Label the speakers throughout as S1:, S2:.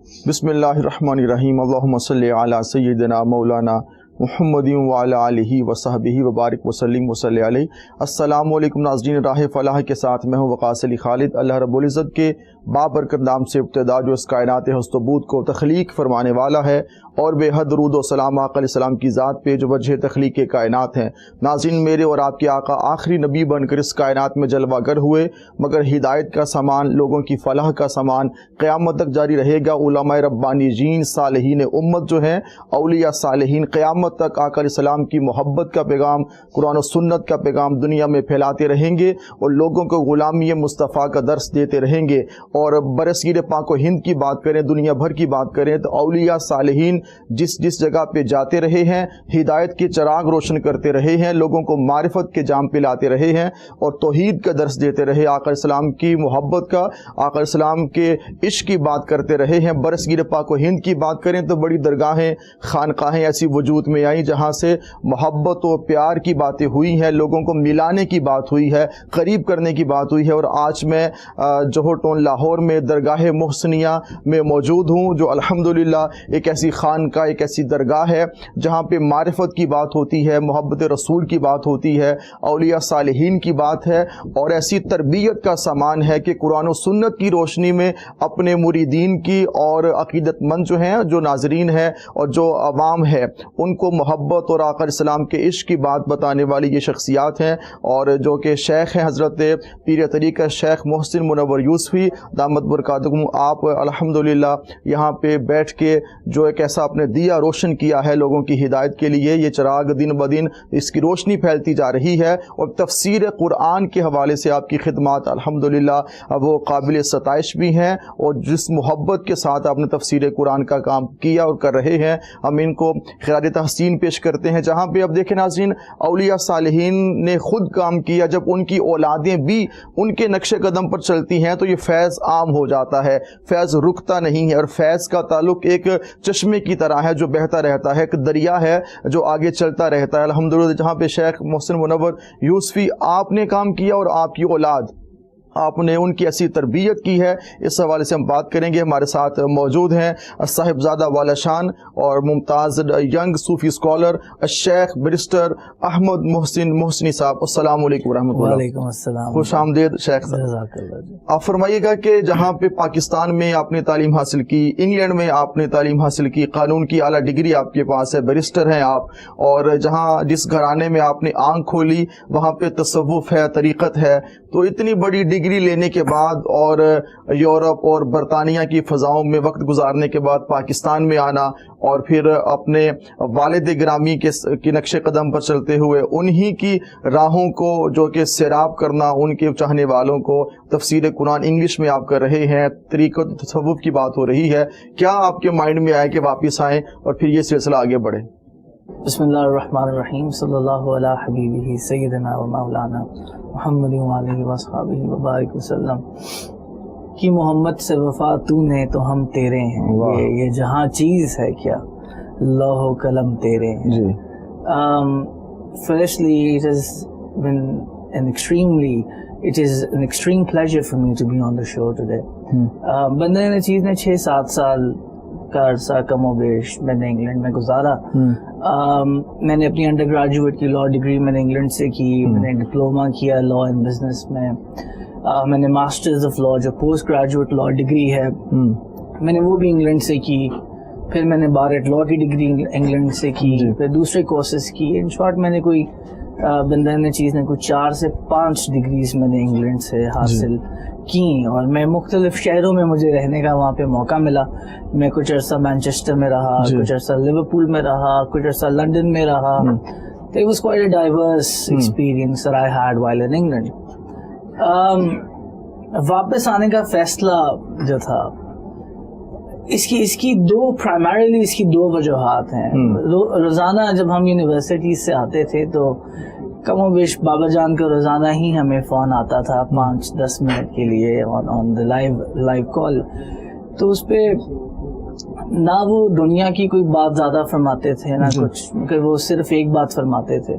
S1: بسم اللہ الرحمن الرحیم، اللہم صلی علی سیدنا مولانا محمد وعلی آلہ وصحبہ وبارک وسلم وصلی علیہ۔ السلام علیکم ناظرین راہ فلاح کے ساتھ میں ہوں وقاص علی خالد۔ اللہ رب العزت کے بابرکت نام سے ابتدا جو اس کائنات ہست و بود کو تخلیق فرمانے والا ہے، اور بے حد درود و سلام آقا علیہ السلام کی ذات پہ جو وجہ تخلیق کے کائنات ہیں۔ ناظرین، میرے اور آپ کے آقا آخری نبی بن کر اس کائنات میں جلوہ گر ہوئے، مگر ہدایت کا سامان، لوگوں کی فلاح کا سامان قیامت تک جاری رہے گا۔ علماء ربانیین، صالحین امت جو ہیں، اولیاء صالحین، قیامت تک آقا علیہ السلام کی محبت کا پیغام، قرآن و سنت کا پیغام دنیا میں پھیلاتے رہیں گے، اور لوگوں کو غلامی مصطفیٰ کا درس دیتے رہیں گے۔ اور برصغیر پاک و ہند کی بات کریں، دنیا بھر کی بات کریں، تو اولیاء صالحین جس جگہ پہ جاتے رہے ہیں، ہدایت کے چراغ روشن کرتے رہے ہیں، لوگوں کو معرفت کے جام پلاتے رہے ہیں، اور توحید کا درس دیتے رہے، آقا علیہ السلام کی محبت کا، آقا علیہ السلام کے عشق کی بات کرتے رہے ہیں۔ برصغیر پاک و ہند کی بات کریں تو بڑی درگاہیں، خانقاہیں ایسی وجود میں آئیں جہاں سے محبت و پیار کی باتیں ہوئی ہیں، لوگوں کو ملانے کی بات ہوئی ہے، قریب کرنے کی بات ہوئی ہے۔ اور آج میں جوہر ٹاؤن لاہور میں درگاہ محسنیہ میں موجود ہوں، جو الحمدللہ ایک ایسی خانقاہ، ایک ایسی درگاہ ہے جہاں پہ معرفت کی بات ہوتی ہے، محبت رسول کی بات ہوتی ہے، اولیاء صالحین کی بات ہے، اور ایسی تربیت کا سامان ہے کہ قرآن و سنت کی روشنی میں اپنے مریدین کی اور عقیدت مند جو ہیں، جو ناظرین ہیں اور جو عوام ہے، ان کو محبت اور آقا علیہ السلام کے عشق کی بات بتانے والی یہ شخصیات ہیں، اور جو کہ شیخ ہیں حضرت پیر طریقہ شیخ محسن منور یوسفی دامت برکاتہم۔ آپ الحمدللہ یہاں پہ بیٹھ کے جو ایک ایسا اپنے دیا روشن کیا ہے لوگوں کی ہدایت کے لیے، یہ چراغ دن بدن اس کی روشنی پھیلتی جا رہی ہے، اور تفسیر قرآن کے حوالے سے آپ کی خدمات الحمدللہ وہ قابل ستائش بھی ہیں، اور جس محبت کے ساتھ آپ نے تفسیر قرآن کا کام کیا اور کر رہے ہیں، ہم ان کو خراج تحسین پیش کرتے ہیں۔ جہاں پہ اب دیکھیں ناظرین، اولیاء صالحین نے خود کام کیا، جب ان کی اولادیں بھی ان کے نقش قدم پر چلتی ہیں تو یہ فیض عام ہو جاتا ہے، فیض رکتا نہیں ہے، اور فیض کا تعلق ایک چشمے کی طرح ہے جو بہتا رہتا ہے، ایک دریا ہے جو آگے چلتا رہتا ہے۔ الحمدللہ جہاں پہ شیخ محسن منور یوسفی آپ نے کام کیا اور آپ کی اولاد، آپ نے ان کی ایسی تربیت کی ہے، اس حوالے سے ہم بات کریں گے۔ ہمارے ساتھ موجود ہیں صاحبزادہ والا شان اور ممتاز ینگ صوفی اسکالر الشیخ بیرسٹر احمد محسن محسنی صاحب۔ السلام علیکم ورحمۃ اللہ۔
S2: وعلیکم السلام،
S1: خوش آمدید شیخ صاحب۔ آپ فرمائیے گا کہ جہاں پہ پاکستان میں آپ نے تعلیم حاصل کی، انگلینڈ میں آپ نے تعلیم حاصل کی، قانون کی اعلیٰ ڈگری آپ کے پاس ہے، بیرسٹر ہیں آپ، اور جہاں جس گھرانے میں آپ نے آنکھ کھولی وہاں پہ تصوف ہے، طریقت ہے، تو اتنی بڑی ڈگری لینے کے بعد اور یورپ اور برطانیہ کی فضاؤں میں وقت گزارنے کے بعد پاکستان میں آنا، اور پھر اپنے والد گرامی کے نقش قدم پر چلتے ہوئے انہی کی راہوں کو جو کہ سیراب کرنا، ان کے چاہنے والوں کو تفسیر قرآن انگلش میں آپ کر رہے ہیں، طریقت تصوف کی بات ہو رہی ہے، کیا آپ کے مائنڈ میں آئے کہ واپس آئیں اور پھر یہ سلسلہ آگے بڑھے؟
S2: بسم اللہ الرحمن الرحیم، صلی اللہ علی حبیبہ سیدنا و مولانا محمد وآلہ وصحبہ وبارک وسلم۔ کہ محمد سے وفا تو نے تو ہم تیرے ہیں، یہ جہاں چیز ہے کیا لوح و قلم تیرے ہیں۔
S1: جی
S2: Firstly, it has been an extreme pleasure for me to be on the show today. بندہ نے چیز نے 6-7 سال کا عرصہ کم و بیش میں نے انگلینڈ میں گزارا۔ میں نے اپنی انڈر گریجویٹ کی لاء ڈگری میں نے انگلینڈ سے کی، میں نے ڈپلوما کیا لاء اینڈ بزنس میں نے ماسٹرز آف لاء جو پوسٹ گریجویٹ لاء ڈگری ہے میں نے وہ بھی انگلینڈ سے کی، پھر میں نے بارٹ لاء کی ڈگری انگلینڈ سے کی، پھر دوسرے کورسز کی۔ ان شارٹ میں نے کوئی بندہ نے چیز نے کوئی 4 سے 5 ڈگریز میں نے انگلینڈ سے حاصل کی، اور میں مختلف شہروں میں مجھے رہنے کا وہاں پہ موقع ملا۔ میں کچھ عرصہ مانچسٹر میں رہا، کچھ عرصہ لیورپول میں رہا، کچھ عرصہ لنڈن میں رہا۔ It was quite a diverse experience that I had while in England. واپس آنے کا فیصلہ جو تھا، اس کی دو وجوہات ہیں۔ روزانہ جب ہم یونیورسٹی سے آتے تھے تو کم و بیش بابا جان کا روزانہ ہی ہمیں فون آتا تھا 5-10 منٹ کے لیے آن دا لائیو کال، تو اس پہ نہ وہ دنیا کی کوئی بات زیادہ فرماتے تھے نہ کچھ، کہ وہ صرف ایک بات فرماتے تھے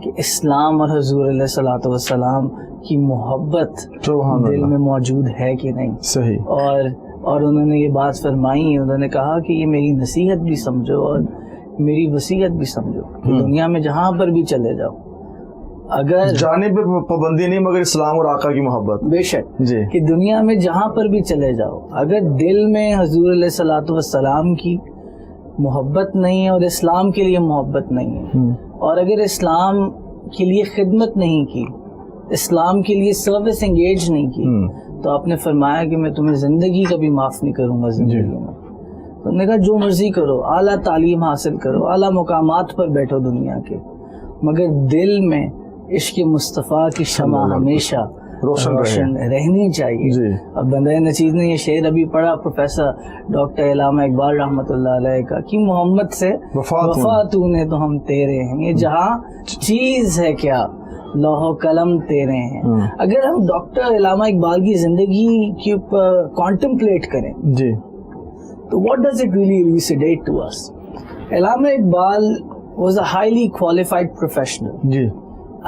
S2: کہ اسلام اور حضور علیہ الصلوۃ والسلام کی محبت دل میں موجود ہے کہ نہیں۔
S1: صحیح۔
S2: اور اور انہوں نے یہ بات فرمائی. انہوں نے کہا کہ یہ میری نصیحت بھی سمجھو اور میری وصیت بھی سمجھو کہ دنیا میں جہاں پر بھی چلے جاؤ, اگر
S1: جانب پہ پابندی نہیں مگر اسلام اور آقا کی محبت,
S2: بے شک
S1: جی,
S2: کہ دنیا میں جہاں پر بھی چلے جاؤ اگر دل میں حضور علیہ الصلوۃ والسلام کی محبت نہیں ہے اور اسلام کے لیے محبت نہیں ہے, اور اگر اسلام کے لیے خدمت نہیں کی, اسلام کے لیے سروس انگیج نہیں کی, تو آپ نے فرمایا کہ میں تمہیں زندگی کبھی معاف نہیں کروں گا زندگی میں. تو نے کہا جو مرضی کرو, اعلیٰ تعلیم حاصل کرو, اعلیٰ مقامات پر بیٹھو دنیا کے, مگر دل میں عشق مصطفیٰ کی شمع ہمیشہ روشن رہنی چاہیے. اب بندہ نچیز نے یہ شعر ابھی پڑھا پروفیسر ڈاکٹر علامہ اقبال رحمۃ اللہ علیہ کا کہ محمد سے وفا تو نے تو ہم تیرے ہیں, یہ جہاں چیز ہے کیا لوح و قلم تیرے ہیں. اگر ہم ڈاکٹر علامہ اقبال کی زندگی کے اوپر کانٹمپلیٹ کریں
S1: جی
S2: تو what does it really elucidate to us? Allama Iqbal was a highly qualified professional
S1: جی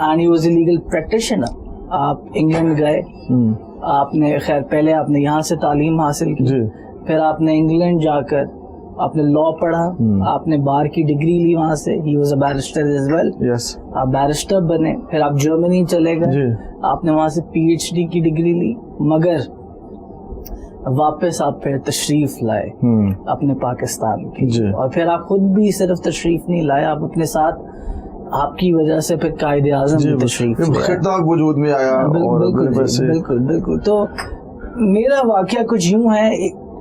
S2: and he was a legal practitioner. آپ انگلینڈ گئے, آپ نے خیر پہلے آپ نے یہاں سے تعلیم حاصل کی, پھر آپ نے انگلینڈ جا کر آپ نے لا پڑھا, آپ نے بار کی ڈگری لی وہاں سے, he was a barrister as well, آپ بیرسٹر بنے, پھر آپ جرمنی چلے گئے, آپ نے وہاں سے PhD کی ڈگری لی, مگر واپس آپ پھر تشریف لائے اپنے پاکستان کی, اور پھر آپ خود بھی صرف تشریف نہیں لائے, آپ اپنے ساتھ آپ کی وجہ سے پھر قائد اعظم بھی تشریف
S1: خطاب وجود میں آیا.
S2: بالکل بالکل. تو میرا واقعہ کچھ یوں ہے,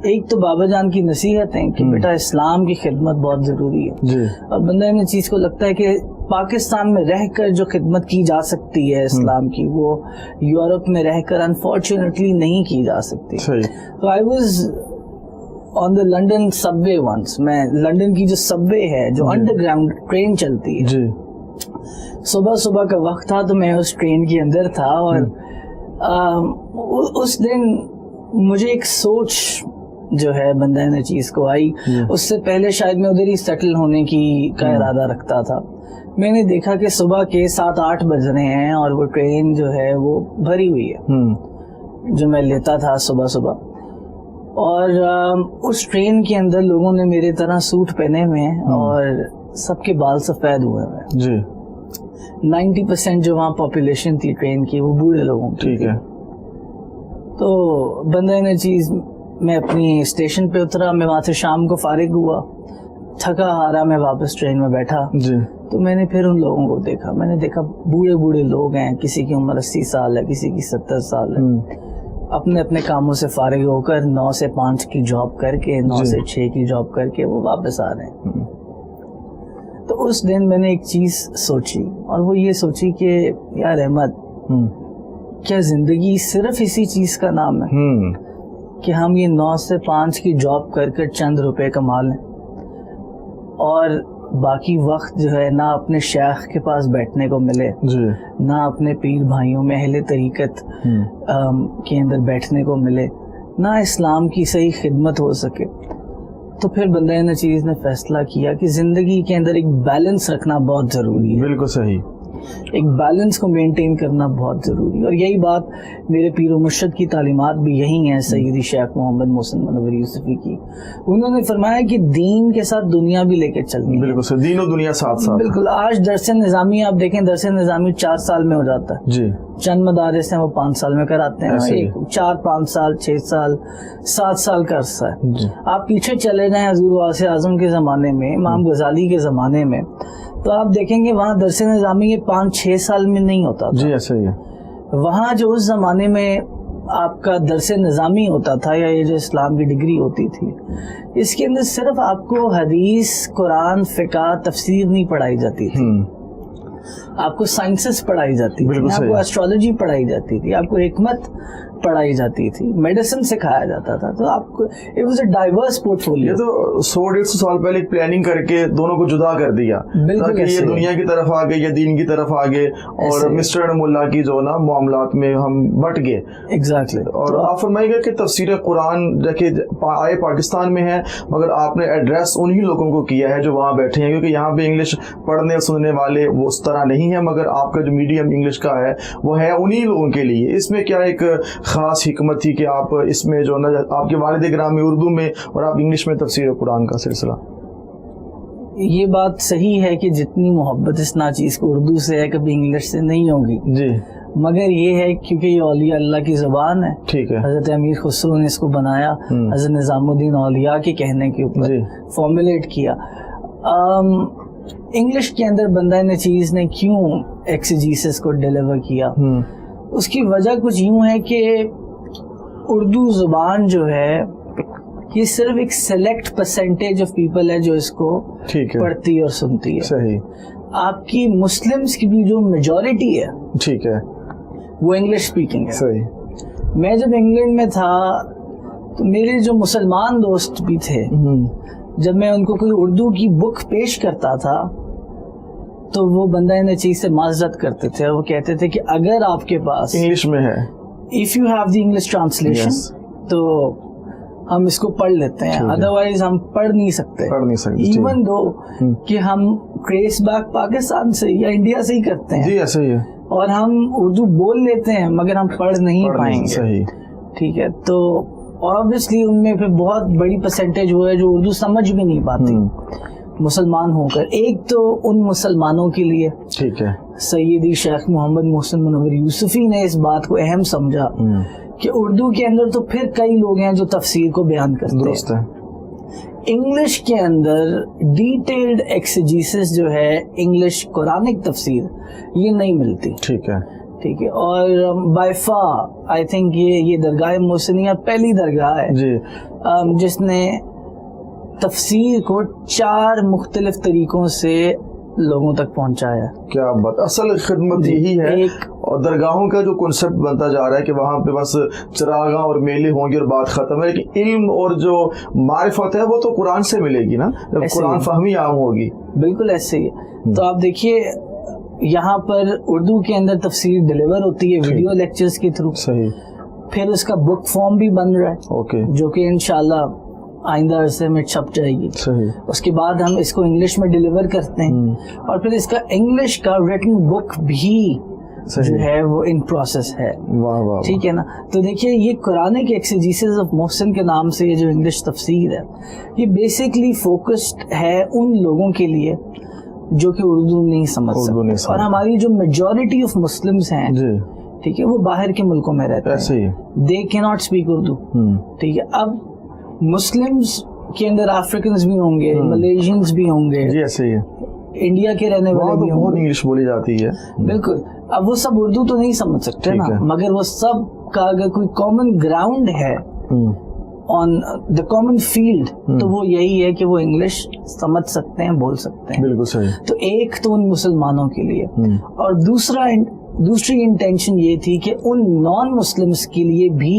S2: ایک تو بابا جان کی نصیحت ہے کہ بیٹا اسلام کی خدمت بہت ضروری ہے, اور بندہ ان چیز کو لگتا ہے کہ پاکستان میں رہ کر جو خدمت کی جا سکتی ہے اسلام کی وہ یورپ میں رہ کر انفارچونیٹلی نہیں کی جا سکتی. تو I was on the London subway وے ونس, میں لنڈن کی جو سب وے ہے جو انڈر گراؤنڈ ٹرین چلتی ہے, صبح صبح کا وقت تھا تو میں اس ٹرین کے اندر تھا, اور اس دن مجھے ایک سوچ جو ہے بندہ نے چیز کو آئی, اس سے پہلے شاید میں ادھر ہی سیٹل ہونے کی کا ارادہ رکھتا تھا. میں نے دیکھا کہ صبح کے 7-8 بج رہے ہیں اور وہ ٹرین جو ہے وہ بھری ہوئی ہے جو میں لیتا تھا صبح صبح, اور اس ٹرین کے اندر لوگوں نے میرے طرح سوٹ پہنے ہوئے ہیں اور سب کے بال سفید ہوئے ہیں. 90% جو وہاں پاپولیشن تھی ٹرین کی وہ بوڑھے لوگوں کی. ٹھیک ہے. تو بندہ نے چیز میں اپنی اسٹیشن پہ اترا, میں وہاں سے شام کو فارغ ہوا, تھکا ہارا میں واپس ٹرین میں بیٹھا. تو میں نے پھر ان لوگوں کو دیکھا, میں نے دیکھا بوڑھے بوڑھے لوگ ہیں, کسی کی عمر 80 سال ہے, کسی کی 70 سال ہے, اپنے اپنے کاموں سے فارغ ہو کر 9 سے 5 کی جاب کر کے 9 سے 6 کی جاب کر کے وہ واپس آ رہے ہیں. تو اس دن میں نے ایک چیز سوچی, اور وہ یہ سوچی کہ یار احمد, کیا زندگی صرف اسی چیز کا نام ہے کہ ہم یہ 9 سے 5 کی جاب کر کر چند روپے کما لیں, اور باقی وقت جو ہے نہ اپنے شیخ کے پاس بیٹھنے کو ملے, نہ اپنے پیر بھائیوں میں اہل طریقت کے اندر بیٹھنے کو ملے, نہ اسلام کی صحیح خدمت ہو سکے. تو پھر بندہ نے چیز نے فیصلہ کیا کہ زندگی کے اندر ایک بیلنس رکھنا بہت ضروری ہے. بالکل صحیح. ایک بیلنس کو مینٹین کرنا بہت ضروری ہے, اور یہی بات میرے پیر و مرشد کی تعلیمات بھی یہی ہیں, سیدی شیخ محمد محسن منور یوسفی کی. انہوں نے فرمایا کہ دین کے ساتھ دنیا بھی لے کے چلنی ہے. بالکل, دین و دنیا ساتھ ساتھ. بالکل. آج درس نظامی آپ دیکھیں, درس نظامی 4 سال میں ہو جاتا ہے. جی. چند مدارس ہیں وہ 5 سال میں کراتے ہیں, 4-5 سال 6 سال 7 سال کا عرصہ ہے. آپ پیچھے چلے جائیں حضور غوث اعظم کے زمانے میں, امام غزالی کے زمانے میں, تو آپ دیکھیں گے وہاں درس نظامی یہ 5-6 سال میں نہیں ہوتا تھا. جی ایسا ہی ہے. وہاں جو اس زمانے میں آپ کا درس نظامی ہوتا تھا یا یہ جو اسلام کی ڈگری ہوتی تھی, اس کے اندر صرف آپ کو حدیث, قرآن, فقہ, تفسیر نہیں پڑھائی جاتی تھی, آپ کو سائنسز پڑھائی جاتی تھی, آپ کو ایسٹرالوجی پڑھائی جاتی تھی, آپ کو حکمت پڑھائی جاتی تھی, میڈیسن سکھایا جاتا تھا. تو آپ کو it was a diverse portfolio. یہ تو 100-150 سال پہلے ایک پلاننگ کر کے دونوں کو جدا کر دیا تاکہ یہ دنیا کی طرف آگے یا دین کی طرف آگے, اور مسٹر ملا کی جو نا معاملات میں ہم بٹ گئے. ایگزیکٹلی. اور آپ فرمائیے گا کہ تفسیر قرآن دیکھیں آئے پاکستان میں ہے, مگر آپ نے ایڈریس انہی لوگوں کو کیا ہے جو وہاں بیٹھے ہیں, کیونکہ یہاں پہ انگلش پڑھنے سننے والے وہ اس طرح نہیں ہے, مگر آپ کا جو میڈیم انگلش کا ہے وہ ہے انہی لوگوں کے لیے. اس میں کیا ایک
S1: خاص حکمت تھی کہ آپ اس میں جو نا آپ کے والد گرامی اردو میں اور آپ انگلش میں تفسیر قرآن کا سلسلہ؟
S2: یہ بات صحیح ہے کہ جتنی محبت اس ناچیز کو اردو سے ہے کبھی انگلش سے نہیں ہوگی
S1: جی،
S2: مگر یہ ہے کیونکہ یہ اولیاء اللہ کی زبان ہے.
S1: ٹھیک ہے.
S2: حضرت امیر خسرو نے اس کو بنایا حضرت نظام الدین اولیاء کے کہنے کے اوپر فارمولیٹ کیا. انگلش کے اندر بندہ نچیز نے کیوں ایکسیجیسس کو ڈیلیور کیا؟ اس کی وجہ کچھ یوں ہے کہ اردو زبان جو ہے یہ صرف ایک سلیکٹ پرسنٹیج آف پیپل ہے جو اس کو پڑھتی اور سنتی ہے.
S1: صحیح.
S2: آپ کی مسلمس کی بھی جو میجورٹی ہے
S1: ٹھیک ہے
S2: وہ انگلش اسپیکنگ ہے.
S1: صحیح.
S2: میں جب انگلینڈ میں تھا تو میرے جو مسلمان دوست بھی تھے جب میں ان کو کوئی اردو کی بک پیش کرتا تھا تو وہ بندہ ان چیز سے معذرت کرتے تھے. وہ کہتے تھے کہ اگر آپ کے پاس
S1: انگلش میں ہے
S2: if you have the English translation تو ہم اس کو پڑھ لیتے ہیں, ادروائز ہم پڑھ نہیں سکتے ایون دو کہ ہم ٹریس بیک پاکستان سے یا انڈیا سے ہی کرتے ہیں.
S1: جی ایسا ہی ہے.
S2: اور ہم اردو بول لیتے ہیں مگر ہم پڑھ نہیں پائیں گے.
S1: صحیح.
S2: ٹھیک ہے. تو obviously ان میں پھر بہت بڑی پرسنٹیج وہ ہے جو اردو سمجھ بھی نہیں پاتی مسلمان ہو کر. ایک تو ان مسلمانوں کے لیے
S1: ٹھیک ہے
S2: سیدی شیخ محمد محسن منور یوسفی نے اس بات کو اہم سمجھا کہ اردو کے اندر تو پھر کئی لوگ ہیں جو تفسیر کو بیان کرتے ہیں. انگلش کے اندر ڈیٹیلڈ ایکسیجیسس جو ہے انگلش قرآنک تفسیر یہ نہیں ملتی.
S1: ٹھیک ہے.
S2: ٹھیک ہے. اور بائی فا آئی تھنک یہ درگاہ محسنیہ پہلی درگاہ ہے جی جس نے تفسیر کو 4 مختلف طریقوں سے لوگوں تک پہنچایا. کیا
S1: بات. اصل خدمت یہی ہے. اور درگاہوں کا جو کنسپٹ بنتا جا رہا ہے کہ وہاں پہ بس چراغاں اور میلے ہوں گے اور بات ختم ہے, لیکن علم اور جو معرفت ہے وہ تو قرآن سے ملے گی نا, جب قرآن فہمی عام ہوگی.
S2: بالکل ایسے ہی ہے. تو آپ دیکھیے یہاں پر اردو کے اندر تفسیر ڈیلیور ہوتی ہے ویڈیو لیکچرز کے تھرو.
S1: صحیح.
S2: پھر اس کا بک فارم بھی بن رہا ہے
S1: اوکے
S2: جو کہ انشاءاللہ آئندہ عرصے میں چھپ جائے گی.
S1: صحیح.
S2: اس کے بعد ہم اس کو انگلش میں ڈیلیور کرتے ہیں اور پھر اس کا انگلش کا ریٹن بک بھی جو ہے وہ ان پروسیس ہے. ٹھیک ہے نا. تو دیکھیے یہ قرآن کے ایکسیجیسس آف محسن کے نام سے یہ جو انگلش تفسیر ہے یہ بیسکلی فوکسڈ ہے ان لوگوں کے لیے جو کہ اردو نہیں سمجھ سکتے. اور ہماری جو میجورٹی آف مسلمس ہیں ٹھیک ہے وہ باہر کے ملکوں میں رہتے ہیں, دے کی ناٹ اسپیک اردو. ٹھیک ہے. اب مسلمز کے اندر افریقنز بھی ہوں گے, ملیشینز بھی ہوں گے, انڈیا کے رہنے والے بھی ہوں گے,
S1: انگلش بولی جاتی ہے.
S2: بالکل. اب وہ سب اردو تو نہیں سمجھ سکتے نا, مگر وہ سب کا اگر کوئی کامن گراؤنڈ ہے آن دا کامن فیلڈ تو وہ یہی ہے کہ وہ انگلش سمجھ سکتے ہیں, بول سکتے ہیں.
S1: بالکل صحیح.
S2: تو ایک تو ان مسلمانوں کے لیے, اور دوسری انٹینشن یہ تھی کہ ان نان مسلمس کے لیے بھی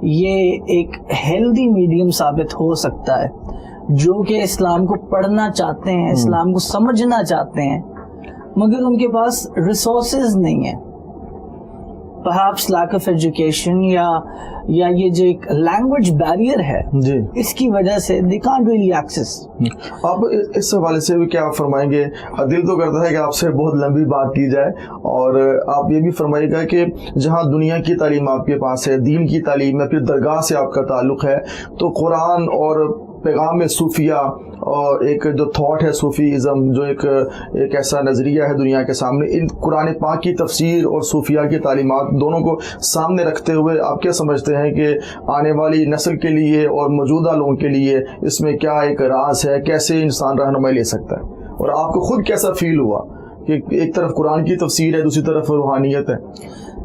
S2: یہ ایک ہیلدی میڈیم ثابت ہو سکتا ہے جو کہ اسلام کو پڑھنا چاہتے ہیں, اسلام کو سمجھنا چاہتے ہیں, مگر ان کے پاس ریسورسز نہیں ہیں. پرہیپس لیک آف ایجوکیشن یا یہ جو ایک لینگویج بیریئر ہے اس کی وجہ سے they can't really access.
S1: آپ اس حوالے سے بھی کیا فرمائیں گے؟ دل تو کرتا ہے کہ آپ سے بہت لمبی بات کی جائے, اور آپ یہ بھی فرمائیے گا کہ جہاں دنیا کی تعلیم آپ کے پاس ہے, دین کی تعلیم ہے, پھر درگاہ سے آپ کا تعلق ہے, تو قرآن اور پیغام صوفیہ اور ایک جو تھاٹ ہے صوفیزم, جو ایک ایسا نظریہ ہے دنیا کے سامنے, ان قرآن پاک کی تفسیر اور صوفیہ کی تعلیمات دونوں کو سامنے رکھتے ہوئے آپ کیا سمجھتے ہیں کہ آنے والی نسل کے لیے اور موجودہ لوگوں کے لیے اس میں کیا ایک راز ہے, کیسے انسان رہنمائی لے سکتا ہے, اور آپ کو خود کیسا فیل ہوا کہ ایک طرف قرآن کی تفسیر ہے, دوسری طرف روحانیت ہے؟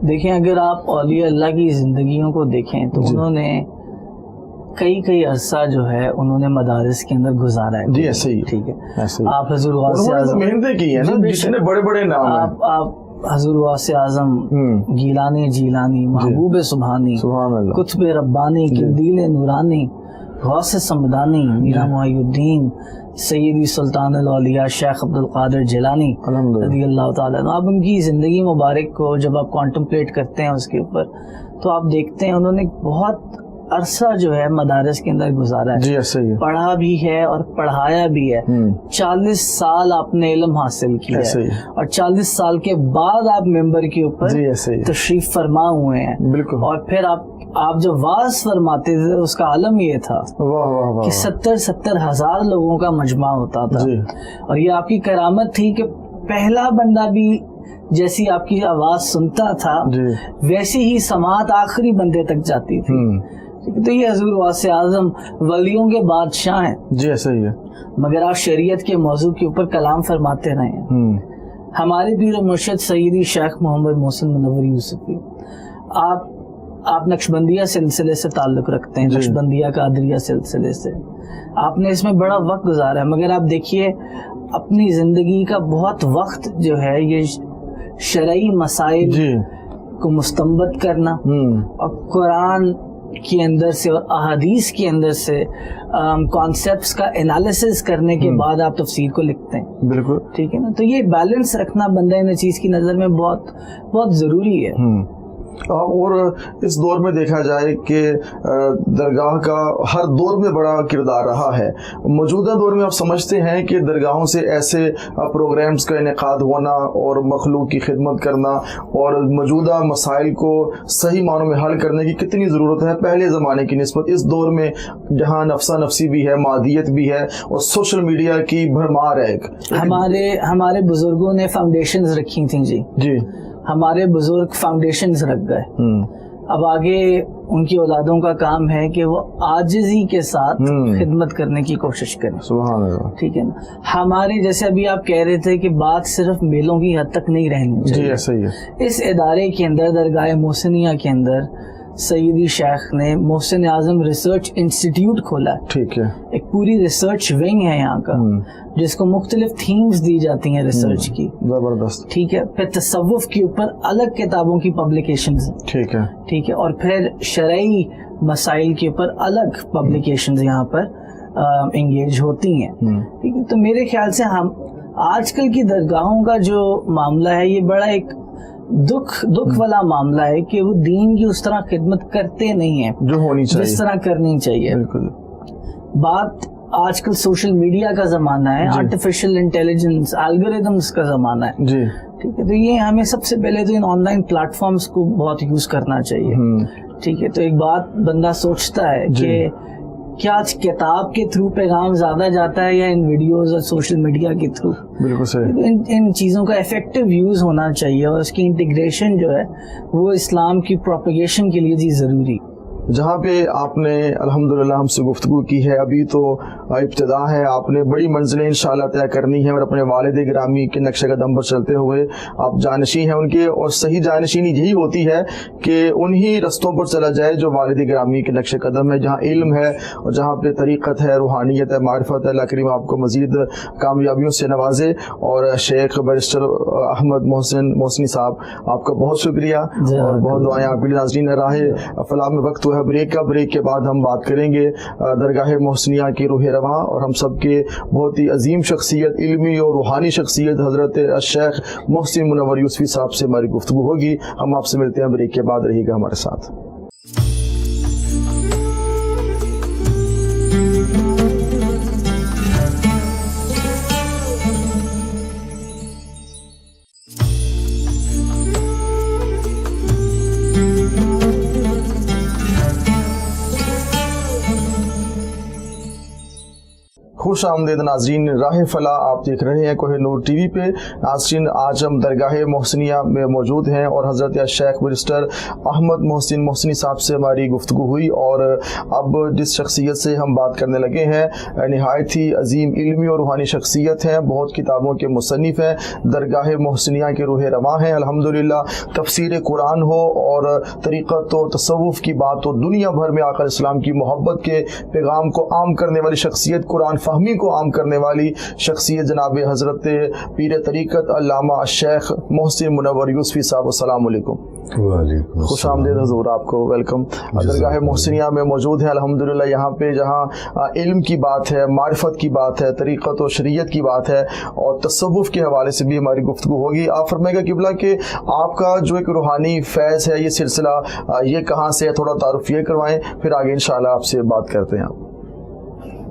S2: دیکھیں اگر آپ اولیاء اللہ کی زندگیوں کو دیکھیں تو انہوں نے کئی عرصہ جو ہے انہوں نے مدارس کے اندر گزارا ہے.
S1: جی ایسے ہی.
S2: ٹھیک ہے. آپ حضور غوث اعظم
S1: محنتیں کی ہیں نا, جتنے بڑے نام ہیں,
S2: آپ حضور غوث اعظم, گیلانی, محبوب سبحانی, قطب ربانی, قندیل نورانی, غوث سمدانی, میرا محی الدین, سیدی سلطان الاولیاء شیخ عبد القادر جیلانی رضی اللہ تعالیٰ عنہ. آپ ان کی زندگی مبارک کو جب آپ کانٹمپلیٹ کرتے ہیں اس کے اوپر تو آپ دیکھتے ہیں انہوں نے بہت عرصہ جو ہے مدارس کے اندر گزارا ہے,
S1: جی ایسے ہی
S2: پڑھا بھی ہے اور پڑھایا بھی ہے, 40 سال آپ نے علم حاصل کیا ہے, اور 40 سال کے بعد آپ ممبر کے اوپر تشریف فرما ہوئے ہیں.
S1: بالکل.
S2: اور پھر آپ جو واز فرماتے تھے اس کا عالم یہ تھا کہ 70 ہزار لوگوں کا مجمع ہوتا تھا, اور یہ آپ کی کرامت تھی کہ پہلا بندہ بھی جیسی آپ کی آواز سنتا تھا ویسی ہی سماعت آخری بندے تک جاتی تھی. تو یہ حضور غوث اعظم ولیوں کے بادشاہ ہیں.
S1: جی ایسا ہی ہے. مگر
S2: آپ شریعت کے موضوع کے اوپر کلام فرماتے رہے ہیں. ہمارے پیر و مرشد سیدی شیخ محمد محسن منور یوسفی, آپ نقشبندیہ سلسلے سے تعلق رکھتے ہیں, نقشبندیہ قادریہ سلسلے سے. آپ نے اس میں بڑا وقت گزارا ہے, مگر آپ دیکھیے اپنی زندگی کا بہت وقت جو ہے یہ شرعی مسائل کو مستنبط کرنا اور قرآن کے اندر سے اور احادیث کے اندر سے کانسیپٹس کا انالیسس کرنے کے بعد آپ تفسیر کو لکھتے ہیں.
S1: بالکل
S2: ٹھیک ہے نا. تو یہ بیلنس رکھنا بندہ ان چیز کی نظر میں بہت بہت ضروری ہے.
S1: اور اس دور میں دیکھا جائے کہ درگاہ کا ہر دور میں بڑا کردار رہا ہے. موجودہ دور میں آپ سمجھتے ہیں کہ درگاہوں سے ایسے پروگرامز کا انعقاد ہونا اور مخلوق کی خدمت کرنا اور موجودہ مسائل کو صحیح معنوں میں حل کرنے کی کتنی ضرورت ہے پہلے زمانے کی نسبت, اس دور میں جہاں نفسا نفسی بھی ہے, مادیت بھی ہے اور سوشل میڈیا کی بھرمار ہے.
S2: ہمارے بزرگوں نے فاؤنڈیشنز رکھی تھیں. جی ہمارے بزرگ فاؤنڈیشنز رکھ گئے. اب آگے ان کی اولادوں کا کام ہے کہ وہ عاجزی کے ساتھ خدمت کرنے کی کوشش کریں.
S1: سبحان اللہ.
S2: ٹھیک ہے نا. ہمارے جیسے ابھی آپ کہہ رہے تھے کہ بات صرف میلوں کی حد تک نہیں رہنی چاہیے.
S1: جی ایسا ہی ہے.
S2: اس ادارے کے اندر درگاہ محسنیہ کے اندر سیدی شیخ نے محسن اعظم ریسرچ انسٹیٹیوٹ کھولا ہے.
S1: ٹھیک ہے.
S2: ایک پوری ریسرچ ونگ ہے یہاں کا جس کو مختلف تھیمز دی جاتی ہیں ریسرچ کی.
S1: زبردست.
S2: ٹھیک ہے. پھر تصوف کے اوپر الگ کتابوں کی پبلیکیشنز.
S1: ٹھیک ہے. ٹھیک ہے.
S2: اور پھر شرعی مسائل کے اوپر الگ پبلیکیشنز یہاں پر انگیج ہوتی ہیں. ٹھیک ہے. تو میرے خیال سے ہم آج کل کی درگاہوں کا جو معاملہ ہے یہ بڑا ایک دکھ والا معاملہ ہے کہ وہ دین کی اس طرح خدمت کرتے نہیں ہیں
S1: جو ہونی چاہیے,
S2: جس طرح کرنی چاہیے.
S1: بالکل.
S2: بات آج کل سوشل میڈیا کا زمانہ ہے, آرٹیفیشل انٹیلیجنس الگوریدمس کا زمانہ ہے. جی ٹھیک ہے. تو یہ ہمیں سب سے پہلے تو ان آن لائن پلیٹ فارمز کو بہت یوز کرنا چاہیے. ٹھیک ہے. تو ایک بات بندہ سوچتا ہے کہ کیا آج کتاب کے تھرو پیغام زیادہ جاتا ہے یا ان ویڈیوز اور سوشل میڈیا کے تھرو.
S1: بالکل صحیح.
S2: ان چیزوں کا افیکٹو یوز ہونا چاہیے اور اس کی انٹیگریشن جو ہے وہ اسلام کی پروپیگیشن کے لیے ضروری.
S1: جہاں پہ آپ نے الحمدللہ ہم سے گفتگو کی ہے, ابھی تو ابتدا ہے, آپ نے بڑی منزلیں انشاءاللہ طے کرنی ہے اور اپنے والد گرامی کے نقش قدم پر چلتے ہوئے آپ جانشین ہیں ان کے, اور صحیح جانشینی یہی ہوتی ہے کہ انہی رستوں پر چلا جائے جو والد گرامی کے نقش قدم ہے, جہاں علم ہے اور جہاں پہ طریقت ہے, روحانیت ہے, معرفت ہے. اللہ کریم آپ کو مزید کامیابیوں سے نوازے. اور شیخ بیرسٹر احمد محسنی صاحب آپ کا بہت شکریہ اور بہت دعائیں آپ کے لیے. ناظرین راہ فلاح میں وقت بریک کے بعد ہم بات کریں گے درگاہ محسنیہ کی روح رواں اور ہم سب کے بہت ہی عظیم شخصیت, علمی اور روحانی شخصیت حضرت الشیخ محسن منور یوسفی صاحب سے ہماری گفتگو ہوگی. ہم آپ سے ملتے ہیں بریک کے بعد, رہیے گا ہمارے ساتھ. خوش آمدید ناظرین راہ فلاح آپ دیکھ رہے ہیں کوہ نور ٹی وی پہ. ناظرین آج ہم درگاہ محسنیہ میں موجود ہیں اور حضرت شیخ بیرسٹر احمد محسنی صاحب سے ہماری گفتگو ہوئی, اور اب جس شخصیت سے ہم بات کرنے لگے ہیں نہایت ہی عظیم علمی اور روحانی شخصیت ہیں, بہت کتابوں کے مصنف ہیں, درگاہ محسنیہ کے روح رواں ہیں. الحمدللہ تفسیر قرآن ہو اور طریقت و تصوف کی بات ہو, دنیا بھر میں آقا اسلام کی محبت کے پیغام کو عام کرنے والی شخصیت, قرآن فہمی کو عام کرنے والی شخصیت جناب حضرت پیر طریقت علامہ الشیخ محسن منور یوسفی صاحب. السلام علیکم.
S3: وعلیکم
S1: خوش آمدید حضور، آپ کو ویلکم. درگاہ محسنیہ میں موجود ہیں الحمدللہ. یہاں پہ جہاں علم کی بات ہے، معرفت کی بات ہے، طریقت و شریعت کی بات ہے اور تصوف کے حوالے سے بھی ہماری گفتگو ہوگی. آپ فرمائے گا قبلہ کہ آپ کا جو ایک روحانی فیض ہے، یہ سلسلہ یہ کہاں سے ہے، تھوڑا تعارف یہ کروائیں، پھر آگے انشاءاللہ آپ سے بات کرتے ہیں.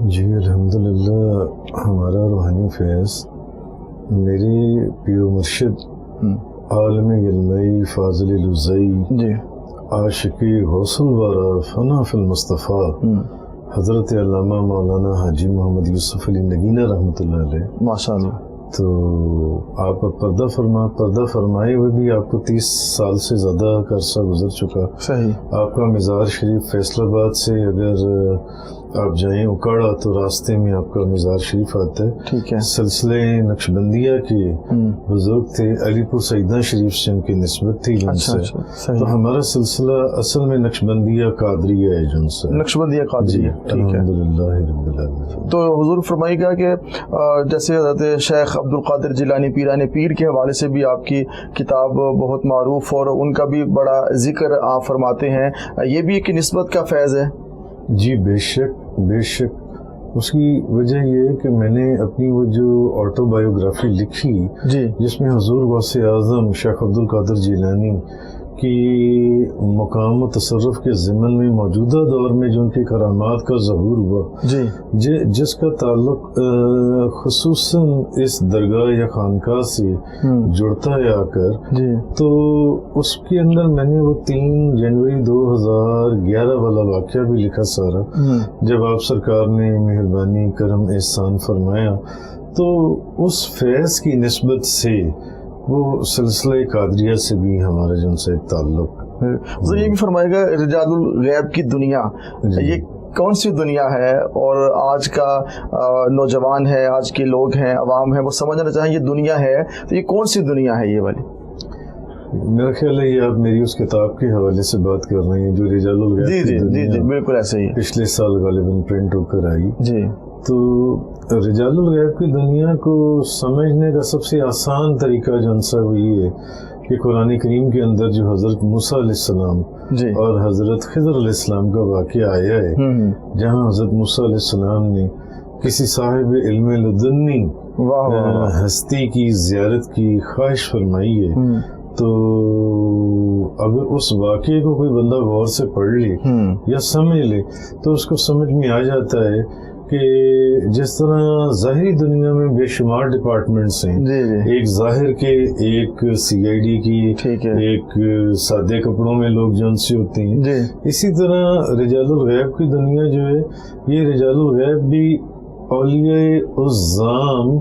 S3: جی الحمدللہ، ہمارا روحانی فیض میری پیر و مرشد عالم علمی فاضل لزئی
S1: جی
S3: عاشقی غوث الورا فنا فی المصطفیٰ حضرت علامہ مولانا حاجی محمد یوسف علی نگینہ رحمۃ اللہ علیہ
S1: ماشاء اللہ.
S3: تو آپ پردہ فرمائے ہوئے بھی آپ کو 30 سال سے زیادہ کا عرصہ گزر چکا.
S1: صحیح.
S3: آپ کا مزار شریف فیصل آباد سے اگر آپ جائیں اکاڑا تو راستے میں آپ کا مزار شریف آتا ہے.
S1: ٹھیک ہے.
S3: سلسلے نقشبندیہ کے بزرگ تھے، علی پور سیدہ شریف سے ان کی نسبت تھی جن سے. تو ہمارا سلسلہ اصل میں نقشبندیہ قادریہ ہے جن سے.
S1: نقشبندیہ قادریہ.
S3: الحمدللہ رب العالمین.
S1: تو حضور فرمائے گا کہ جیسے حضرت شیخ عبد القادر جیلانی پیران پیر کے حوالے سے بھی آپ کی کتاب بہت معروف اور ان کا بھی بڑا ذکر آپ فرماتے ہیں، یہ بھی ایک نسبت کا فیض ہے.
S3: جی بے شک. اس کی وجہ یہ ہے کہ میں نے اپنی وہ جو آٹو بایوگرافی لکھی
S1: جی
S3: جس میں حضور غوث اعظم شیخ عبد القادر جیلانی کی مقام و تصرف کے ضمن میں موجودہ دور میں جو ان کی کرامات کا ظہور ہوا
S1: جی
S3: جس کا تعلق خصوصاً اس درگاہ یا خانقاہ سے جڑتا ہے آ کر
S1: جی،
S3: تو اس کے اندر میں نے وہ 3 جنوری 2011 والا واقعہ بھی لکھا سارا، جب آپ سرکار نے مہربانی کرم احسان فرمایا تو اس فیض کی نسبت سے وہ سلسلہ قادریہ سے بھی ہمارا جن سے ایک تعلق.
S1: یہ بھی فرمائے گا رجال الغیب کی دنیا یہ کون سی دنیا ہے، اور آج کا نوجوان ہے، آج کے لوگ ہیں، عوام ہیں، وہ سمجھنا چاہیں یہ دنیا ہے تو یہ کون سی دنیا ہے یہ والی؟
S3: میرا خیال ہے یہ آپ میری اس کتاب کے حوالے سے بات کر رہے ہیں جو رجال الغیب کی دنیا.
S1: جی بالکل ایسے ہی
S3: پچھلے سال غالباً پرنٹ ہو کر آئی.
S1: جی.
S3: تو رجال الغیب کی دنیا کو سمجھنے کا سب سے آسان طریقہ جو سا وہ یہ ہے کہ قرآن کریم کے اندر جو حضرت موسیٰ علیہ السلام اور حضرت خضر علیہ السلام کا واقعہ آیا ہے، جہاں حضرت موسیٰ علیہ السلام نے کسی صاحب علم لدنی ہستی کی زیارت کی خواہش فرمائی ہے. تو اگر اس واقعے کو کوئی بندہ غور سے پڑھ لے یا سمجھ لے تو اس کو سمجھ میں آ جاتا ہے کہ جس طرح ظاہری دنیا میں بے شمار ڈپارٹمنٹس ہیں، ایک ظاہر کے، ایک CID کی، ایک سادے کپڑوں میں لوگ جن سے ہوتے ہیں، اسی طرح رجال الغیب کی دنیا جو ہے یہ رجال الغیب بھی اولیاء الظام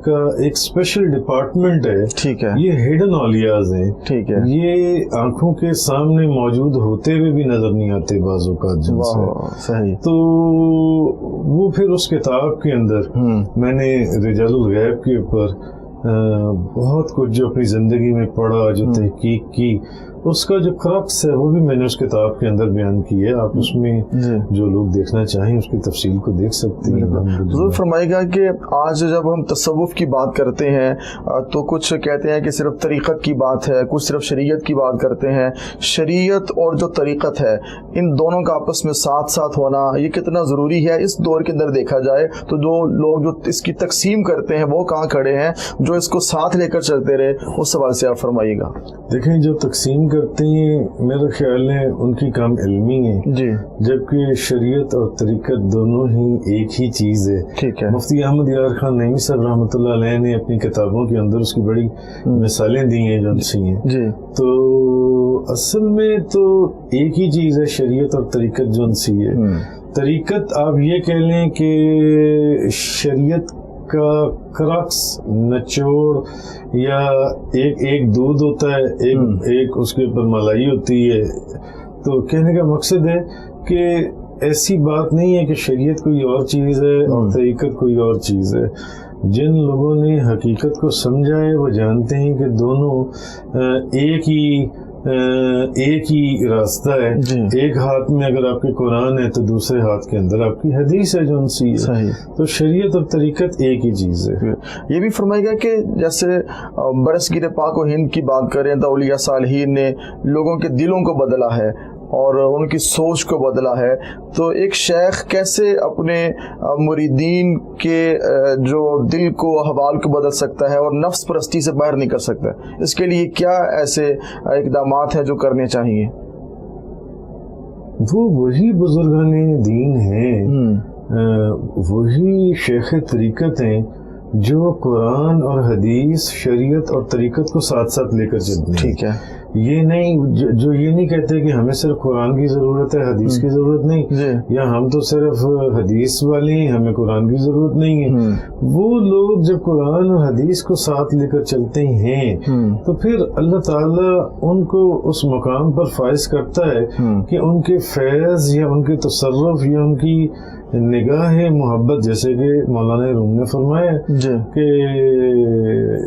S3: کا ایک اسپیشل ڈپارٹمنٹ ہے.
S1: ٹھیک ہے.
S3: یہ ہڈن اولیاز ہیں.
S1: ٹھیک ہے.
S3: یہ آنکھوں کے سامنے موجود ہوتے ہوئے بھی نظر نہیں آتے بعض اوقات جن سے.
S1: صحیح.
S3: تو وہ پھر اس کتاب کے اندر میں نے رجال الغیب کے اوپر بہت کچھ جو اپنی زندگی میں پڑھا، جو تحقیق کی، اس کا جو کرکس ہے وہ بھی میں نے اس کتاب کے اندر بیان کی ہے. آپ اس میں جو لوگ دیکھنا چاہیں اس کی تفصیل کو دیکھ سکتے ہیں.
S1: ضرور فرمائے گا کہ آج جب ہم تصوف کی بات کرتے ہیں تو کچھ کہتے ہیں کہ صرف طریقت کی بات ہے، کچھ صرف شریعت کی بات کرتے ہیں. شریعت اور جو طریقت ہے ان دونوں کا آپس میں ساتھ ساتھ ہونا یہ کتنا ضروری ہے اس دور کے اندر دیکھا جائے تو جو لوگ جو اس کی تقسیم کرتے ہیں وہ کہاں کھڑے ہیں، جو اس کو ساتھ لے کر چلتے رہے، اس سوال سے آپ فرمائیے گا.
S3: دیکھیں جو تقسیم کرتے ہیں میرا خیال ہے ان کی کام علمی ہے، جبکہ شریعت اور طریقت دونوں ہی ایک ہی چیز ہے.
S1: ٹھیک ہے.
S3: مفتی احمد یار خان نعیمی صاحب رحمۃ اللہ علیہ نے اپنی کتابوں کے اندر اس کی بڑی مثالیں دی ہیں جو سی ہیں. تو اصل میں تو ایک ہی چیز ہے شریعت اور طریقت جو سی ہے. طریقت آپ یہ کہہ لیں کہ شریعت کا کرکس، نچوڑ، یا ایک دودھ ہوتا ہے، ایک اس کے اوپر ملائی ہوتی ہے. تو کہنے کا مقصد ہے کہ ایسی بات نہیں ہے کہ شریعت کوئی اور چیز ہے اور طریقت کوئی اور چیز ہے. جن لوگوں نے حقیقت کو سمجھا ہے وہ جانتے ہیں کہ دونوں ایک ہی ایک ہی راستہ ہے. ایک ہاتھ میں اگر آپ کے قرآن ہے تو دوسرے ہاتھ کے اندر آپ کی حدیث ہے جو سی ہے. تو شریعت اور طریقت ایک ہی چیز ہے.
S1: یہ بھی فرمائے گا کہ جیسے برصغیر پاک و ہند کی بات کریں تو اولیاء صالحین نے لوگوں کے دلوں کو بدلا ہے اور ان کی سوچ کو بدلا ہے، تو ایک شیخ کیسے اپنے مریدین کے جو دل کو احوال کو بدل سکتا ہے اور نفس پرستی سے باہر نکل سکتا ہے؟ اس کے لیے کیا ایسے اقدامات ہیں جو کرنے چاہیے؟
S3: وہ وہی بزرگان دین ہیں، وہی شیخ طریقت ہیں جو قرآن اور حدیث، شریعت اور طریقت کو ساتھ ساتھ لے کر چلتے ہیں. ٹھیک ہے. یہ نہیں جو یہ نہیں کہتے کہ ہمیں صرف قرآن کی ضرورت ہے، حدیث کی ضرورت نہیں، یا ہم تو صرف حدیث والے ہیں، ہمیں قرآن کی ضرورت نہیں ہے. وہ لوگ جب قرآن اور حدیث کو ساتھ لے کر چلتے ہیں تو پھر اللہ تعالیٰ ان کو اس مقام پر فائز کرتا ہے کہ ان کے فیض یا ان کے تصرف یا ان کی نگاہ محبت، جیسے کہ مولانا روم نے فرمایا کہ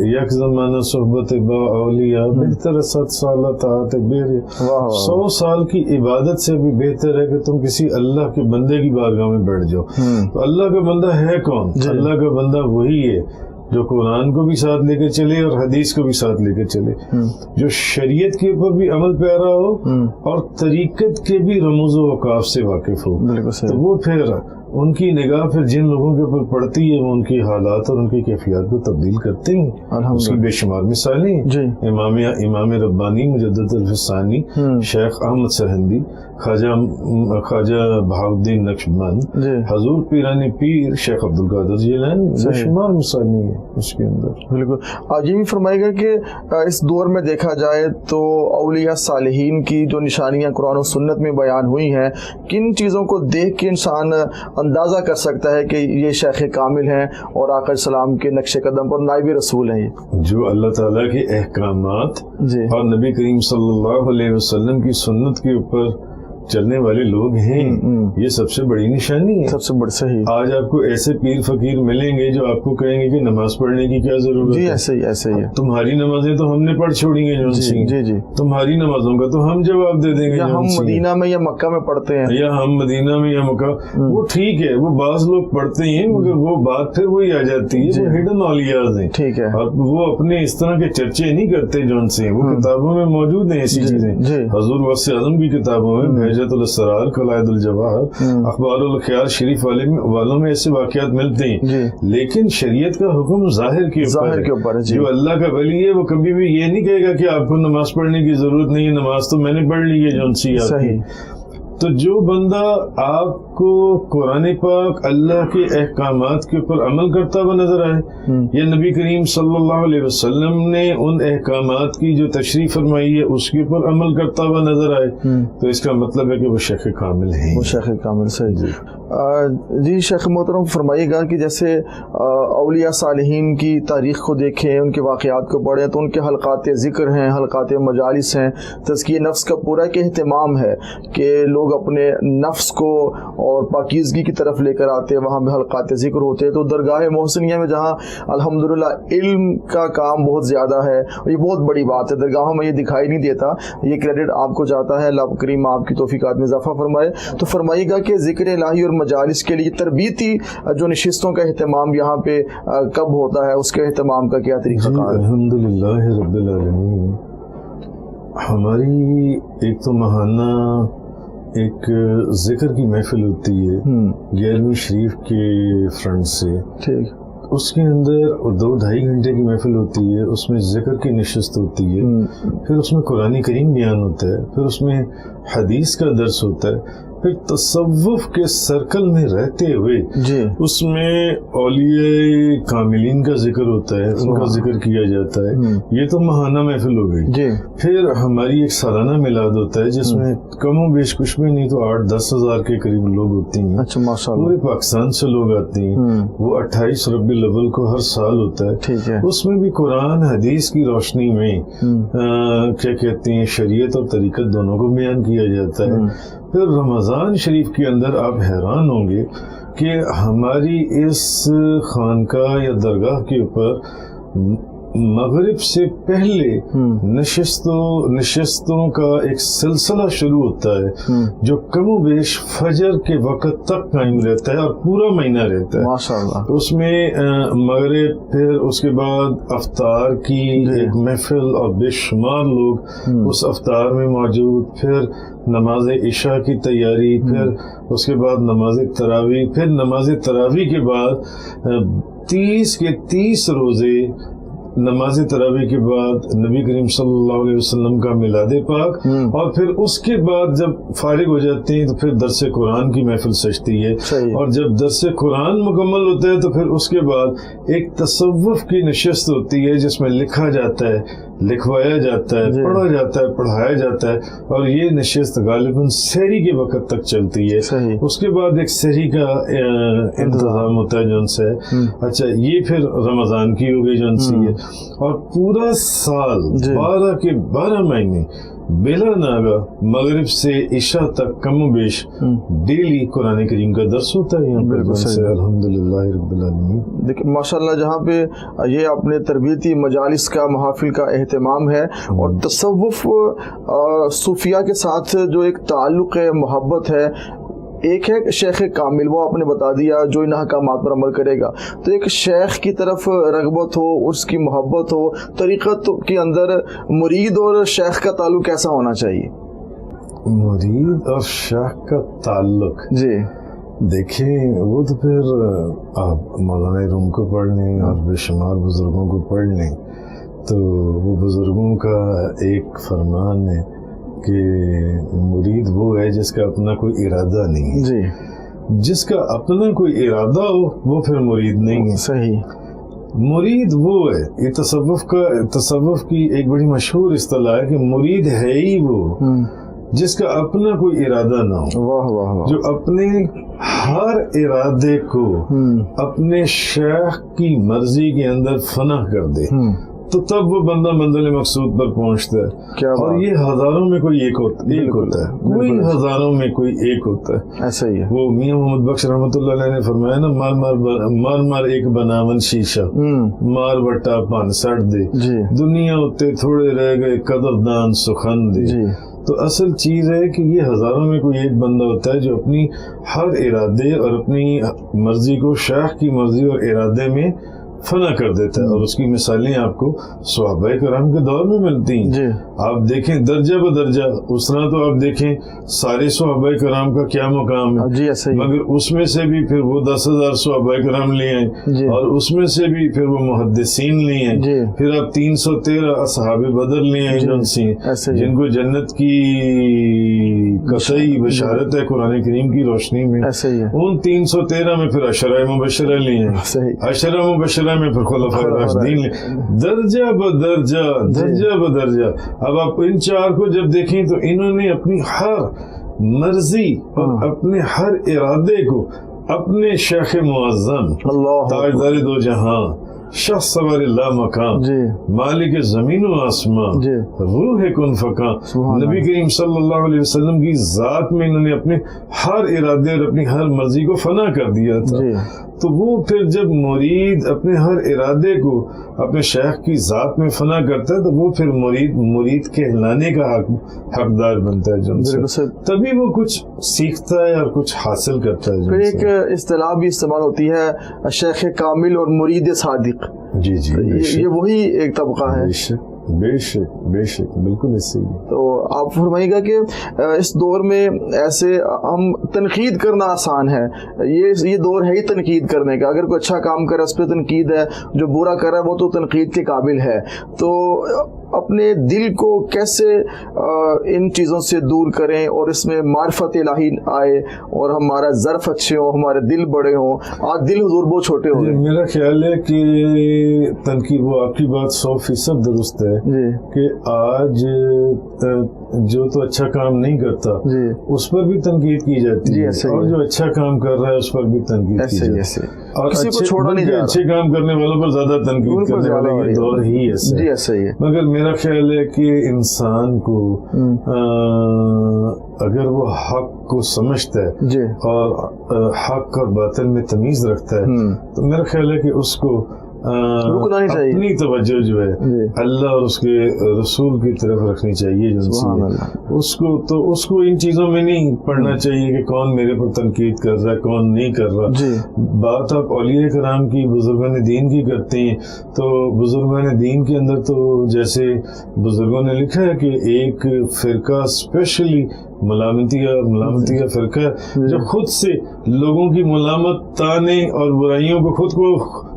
S3: یک زمانہ صحبت با اولیاء بہتر 7 سال طاعت بیر، 100 سال کی عبادت سے بھی بہتر ہے کہ تم کسی اللہ کے بندے کی بارگاہ میں بیٹھ جاؤ. تو اللہ کا بندہ ہے کون؟ اللہ کا بندہ وہی ہے جو قرآن کو بھی ساتھ لے کے چلے اور حدیث کو بھی ساتھ لے کے چلے، جو شریعت کے اوپر بھی عمل پیرا ہو اور طریقت کے بھی رموز و اوقاف سے واقف ہو. تو وہ پھر ان کی نگاہ پھر جن لوگوں کے اوپر پڑتی ہے وہ ان کی حالات اور ان کی کیفیات کو تبدیل کرتے ہیں. اس کی بے شمار مثالیں ہیں. امام ربانی مجدد الفسانی، شیخ احمد سرہندی، خواجہ بہاؤالدین نقشبند، حضور پیرانی پیر شیخ عبدالقادر جیلانی، بے شمار مثالیں ہیں اس کے اندر. بالکل.
S1: یہ بھی فرمائے گا کہ اس دور میں دیکھا جائے تو اولیاء صالحین کی جو نشانیاں قرآن و سنت میں بیان ہوئی ہیں، کن چیزوں کو دیکھ کے انسان اندازہ کر سکتا ہے کہ یہ شیخ کامل ہیں اور آقا السلام کے نقش قدم پر نائب رسول ہیں؟
S3: جو اللہ تعالیٰ کے احکامات اور نبی کریم صلی اللہ علیہ وسلم کی سنت کے اوپر چلنے والے لوگ ہیں، یہ سب سے بڑی نشانی ہے.
S1: سب سے بڑی صحیح.
S3: آج آپ کو ایسے پیر فقیر ملیں گے جو آپ کو کہیں گے کہ نماز پڑھنے کی کیا ضرورت ہے.
S1: ایسے ہی ہے.
S3: تمہاری نمازیں تو ہم نے پڑھ چھوڑی ہیں، تمہاری نمازوں کا تو ہم جواب دے دیں گے.
S1: ہم مدینہ میں یا مکہ میں پڑھتے ہیں،
S3: یا ہم مدینہ میں یا مکہ. وہ ٹھیک ہے، وہ بعض لوگ پڑھتے ہیں مگر وہ بات پھر وہی آ جاتی ہے، وہ ہڈن اولیاء ہیں.
S1: ٹھیک ہے.
S3: اور وہ اپنے اس طرح کے چرچے نہیں کرتے جون سے، وہ کتابوں میں موجود ہیں ایسی چیزیں. حضور غوث اعظم کی کتابوں میں بہجت الاسرار، قلائد الجواہر، اخبار الخیار شریف والوں میں ایسے واقعات ملتے ہیں. لیکن شریعت کا حکم ظاہر کے اوپر ہے. جو اللہ کا ولی ہے وہ کبھی بھی یہ نہیں کہے گا کہ آپ کو نماز پڑھنے کی ضرورت نہیں ہے، نماز تو میں نے پڑھ لی ہے جون سی آپ کی. تو جو بندہ آپ کو قرآن پاک اللہ کے احکامات کے اوپر عمل کرتا ہوا نظر آئے، یا نبی کریم صلی اللہ علیہ وسلم نے ان احکامات کی جو تشریح فرمائی ہے اس کے اوپر عمل کرتا ہوا نظر آئے، تو اس کا مطلب ہے کہ وہ شیخ کامل ہیں.
S1: وہ شیخ کامل. صحیح. جی شیخ محترم فرمائیے گا کہ جیسے اولیاء صالحین کی تاریخ کو دیکھیں، ان کے واقعات کو پڑھیں تو ان کے حلقات ذکر ہیں، حلقات مجالس ہیں، تزکیہ نفس کا پورا ایک اہتمام ہے کہ لوگ اپنے نفس کو اور پاکیزگی کی طرف لے کر آتے ہیں. وہاں پہ حلقات ذکر ہوتے ہیں. تو درگاہ محسنیہ میں جہاں الحمدللہ علم کا کام بہت زیادہ ہے، اور یہ بہت بڑی بات ہے، درگاہوں میں یہ دکھائی نہیں دیتا، یہ کریڈٹ آپ کو جاتا ہے. اللہ کریم آپ کی توفیقات میں اضافہ فرمائے. تو فرمائیے گا کہ ذکر الہی اور مجالس کے لیے تربیتی جو نشستوں کا اہتمام یہاں پہ کب ہوتا ہے، اس کے اہتمام کا کیا طریقہ کار ہے؟
S3: الحمدللہ رب العالمین. ہماری ایک تو ماہانہ ایک ذکر کی محفل ہوتی ہے 11ویں شریف کے فرنٹ سے. ٹھیک. اس کے اندر 2-2.5 گھنٹے کی محفل ہوتی ہے، اس میں ذکر کی نشست ہوتی ہے، پھر اس میں قرآن کریم بیان ہوتا ہے، پھر اس میں حدیث کا درس ہوتا ہے، پھر تصوف کے سرکل میں رہتے ہوئے اس میں اولیاء کاملین کا ذکر ہوتا ہے، ان کا ذکر کیا جاتا ہے. یہ تو ماہانہ محفل ہو گئی. پھر ہماری ایک سالانہ میلاد ہوتا ہے جس میں کم و بیش کچھ بھی نہیں تو 8-10 ہزار کے قریب لوگ ہوتے ہیں. پورے پاکستان سے لوگ آتے ہیں. وہ 28 ربیع الاول کو ہر سال ہوتا ہے. اس میں بھی قرآن حدیث کی روشنی میں کیا کہتے ہیں شریعت اور طریقت دونوں کو بیان کیا جاتا ہے. پھر رمضان شریف کے اندر آپ حیران ہوں گے کہ ہماری اس خانقاہ یا درگاہ کے اوپر مغرب سے پہلے نشستوں کا ایک سلسلہ شروع ہوتا ہے جو کم و بیش فجر کے وقت تک قائم رہتا ہے اور پورا مہینہ رہتا ہے
S1: ماشاءاللہ.
S3: اس میں مغرب، پھر اس کے بعد افطار کی ایک محفل اور بے شمار لوگ اس افطار میں موجود، پھر نماز عشاء کی تیاری، پھر اس کے بعد نماز تراویح، پھر نماز تراویح کے بعد 30 کے 30 روزے، نماز تراویح کے بعد نبی کریم صلی اللہ علیہ وسلم کا میلاد پاک، اور پھر اس کے بعد جب فارغ ہو جاتے ہیں تو پھر درس قرآن کی محفل سجتی ہے، اور جب درس قرآن مکمل ہوتا ہے تو پھر اس کے بعد ایک تصوف کی نشست ہوتی ہے جس میں لکھا جاتا ہے، لکھوایا جاتا ہے، پڑھا جاتا ہے، پڑھایا جاتا ہے، اور یہ نشست غالباً سحری کے وقت تک چلتی ہے. اس کے بعد ایک سحری کا انتظام ہوتا ہے جن سے اچھا یہ پھر رمضان کی ہو گئی جن سے ہے، اور پورا سال 12 کے 12 مہینے بلا ناغہ مغرب سے عشاء تک کم و بیش ڈیلی قرآن کریم کا درس ہوتا ہے یہاں پر. الحمدللہ رب العالمین.
S1: دیکھیں ماشاءاللہ جہاں پہ یہ اپنے تربیتی مجالس کا، محافل کا اہتمام ہے، اور تصوف صوفیہ کے ساتھ جو ایک تعلق ہے، محبت ہے. ایک ہے شیخ کامل، وہ آپ نے بتا دیا جو ان احکامات پر عمل کرے گا، تو ایک شیخ کی طرف رغبت ہو، اس کی محبت ہو، طریقت کے اندر مرید اور شیخ کا تعلق کیسا ہونا چاہیے؟
S3: مرید اور شیخ کا تعلق
S1: جی
S3: دیکھیں وہ تو پھر آپ مولانا روم کو پڑھ لیں اور بے شمار بزرگوں کو پڑھ لیں تو وہ بزرگوں کا ایک فرمان ہے کہ مرید وہ ہے جس کا اپنا کوئی ارادہ نہیں ہے.
S1: جی
S3: جس کا اپنا کوئی ارادہ ہو وہ پھر مرید نہیں ہے.
S1: صحیح.
S3: مرید وہ ہے، یہ تصوف کی ایک بڑی مشہور اصطلاح ہے کہ مرید ہے ہی وہ جس کا اپنا کوئی ارادہ نہ ہو.
S1: واہ واہ واہ. جو
S3: اپنے ہر ارادے کو اپنے شیخ کی مرضی کے اندر فنا کر دے تو تب وہ بندہ منزل مقصود پر پہنچتا ہے. اور یہ ہزاروں میں کوئی ایک ہوتا ہے، کوئی ہزاروں میں کوئی ایک ہوتا ہے.
S1: ایسا ہی ہے.
S3: وہ میاں محمد بخش رحمۃ اللہ علیہ نے فرمایا نا، مار مار ایک بناون شیشہ، مار بٹا پان سٹ دے، دنیا ہوتے تھوڑے رہ گئے قدردان سخن دے. تو اصل چیز ہے کہ یہ ہزاروں میں کوئی ایک بندہ ہوتا ہے جو اپنی ہر ارادے اور اپنی مرضی کو شیخ کی مرضی اور ارادے میں فنا کر دیتا ہے. اور اس کی مثالیں آپ کو صحابہ کرام کے دور میں ملتی ہیں. آپ دیکھیں درجہ بدرجہ، اس طرح تو آپ دیکھیں سارے صحابہ کرام کا کیا مقام ہے، مگر اس میں سے بھی پھر وہ 10,000 صحابہ کرام لیے ہیں، اور اس میں سے بھی پھر وہ محدثین لیے ہیں، پھر آپ 313 اصحاب بدر لیے ہیں جن کو جنت کی قطعی بشارت ہے قرآن کریم کی روشنی میں. ان 313 میں پھر عشرہ مبشرہ لیے ہیں، عشرہ مبشرہ میں پھر خلفاء راشدین لے، درجہ بدرجہ درجہ بدرجہ. اب آپ ان چار کو جب دیکھیں تو انہوں نے اپنی ہر مرضی اور اپنے ہر ارادے کو اپنے شیخ معظم تاجدار دو جہاں، شخص سوار لا مکان، مالک زمین و آسمان، روح کن فکان، نبی کریم صلی اللہ علیہ وسلم کی ذات میں انہوں نے اپنے ہر ارادے اور اپنی ہر مرضی کو فنا کر دیا تھا. تو وہ پھر جب مرید اپنے ہر ارادے کو اپنے شیخ کی ذات میں فنا کرتا ہے تو وہ پھر مرید کہلانے کا حقدار بنتا ہے جن سے، تبھی وہ کچھ سیکھتا ہے اور کچھ حاصل کرتا ہے.
S1: پھر ایک اصطلاح بھی استعمال ہوتی ہے شیخ کامل اور مرید صادق.
S3: جی
S1: یہ وہی ایک طبقہ ہے.
S3: بے شک بے شک بالکل ایسے ہی.
S1: تو آپ فرمائیے گا کہ اس دور میں ایسے ہم تنقید کرنا آسان ہے، یہ دور ہے ہی تنقید کرنے کا. اگر کوئی اچھا کام کرے اس پہ تنقید ہے، جو برا کر رہا ہے وہ تو تنقید کے قابل ہے. تو اپنے دل کو کیسے ان چیزوں سے دور کریں اور اس میں معرفت الہی آئے اور ہمارا ظرف اچھے ہوں، ہمارے دل بڑے ہوں. آج دل حضور بہت چھوٹے ہو گئے.
S3: میرا خیال ہے کہ تنقید، وہ آپ کی بات 100% درست ہے کہ آج جو تو اچھا کام نہیں کرتا اس پر بھی تنقید کی جاتی ہے، اور جو اچھا کام کر رہا ہے اس پر بھی تنقید کی جاتی ہے، اور اچھے کام کرنے والوں پر زیادہ تنقید کرنے والے یہ دور ہی ایسا ہے. مگر میرا خیال ہے کہ انسان کو اگر وہ حق کو سمجھتا ہے اور حق اور باطل میں تمیز رکھتا ہے تو میرا خیال ہے کہ اس کو
S1: رکنا نہیں چاہیے.
S3: اپنی توجہ جو ہے اللہ اور اس کے رسول کی طرف رکھنی چاہیے. اس کو ان چیزوں میں نہیں پڑھنا چاہیے کہ کون میرے پر تنقید کر رہا ہے کون نہیں کر رہا. بات آپ اولیاء کرام کی بزرگان دین کی کرتے ہیں تو بزرگان دین کے اندر تو جیسے بزرگوں نے لکھا ہے کہ ایک فرقہ اسپیشلی ملامتیہ فرقہ جو خود سے لوگوں کی ملامت تانے اور برائیوں کو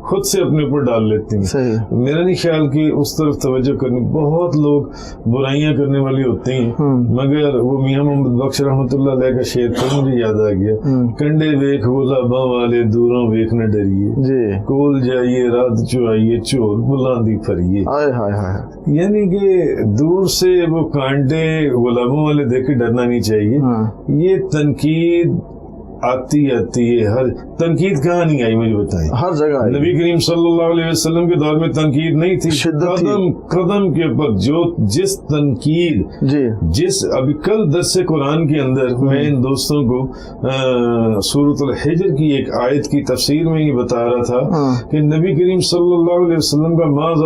S3: خود سے اپنے اوپر ڈال لیتے ہیں. میرا نہیں خیال کہ اس طرف توجہ کرنی. بہت لوگ برائیاں کرنے والے ہوتے ہیں مگر وہ میاں محمد بخش رحمۃ اللہ علیہ کا شعر تو مجھے یاد آ گیا, کنڈے ویکھ گلاباں والے دوروں ویکھ نہ ڈریے, کول جائیے رات چوائیے چور بلاندی پھریے. یعنی کہ دور سے وہ کانٹے گلابوں والے دیکھ کے ڈرنا نہیں چاہیے. یہ تنقید آتی ہے. ہر تنقید کہاں نہیں آئی مجھے بتائیں؟ ہر جگہ. نبی کریم صلی اللہ علیہ وسلم کے دور میں تنقید نہیں تھی. قدم قدم کے اوپر جس تنقید ابھی کل درس قرآن کے اندر میں ان دوستوں کو سورۃ الحجر کی ایک آیت کی تفسیر میں یہ بتا رہا تھا کہ نبی کریم صلی اللہ علیہ وسلم کا معاذ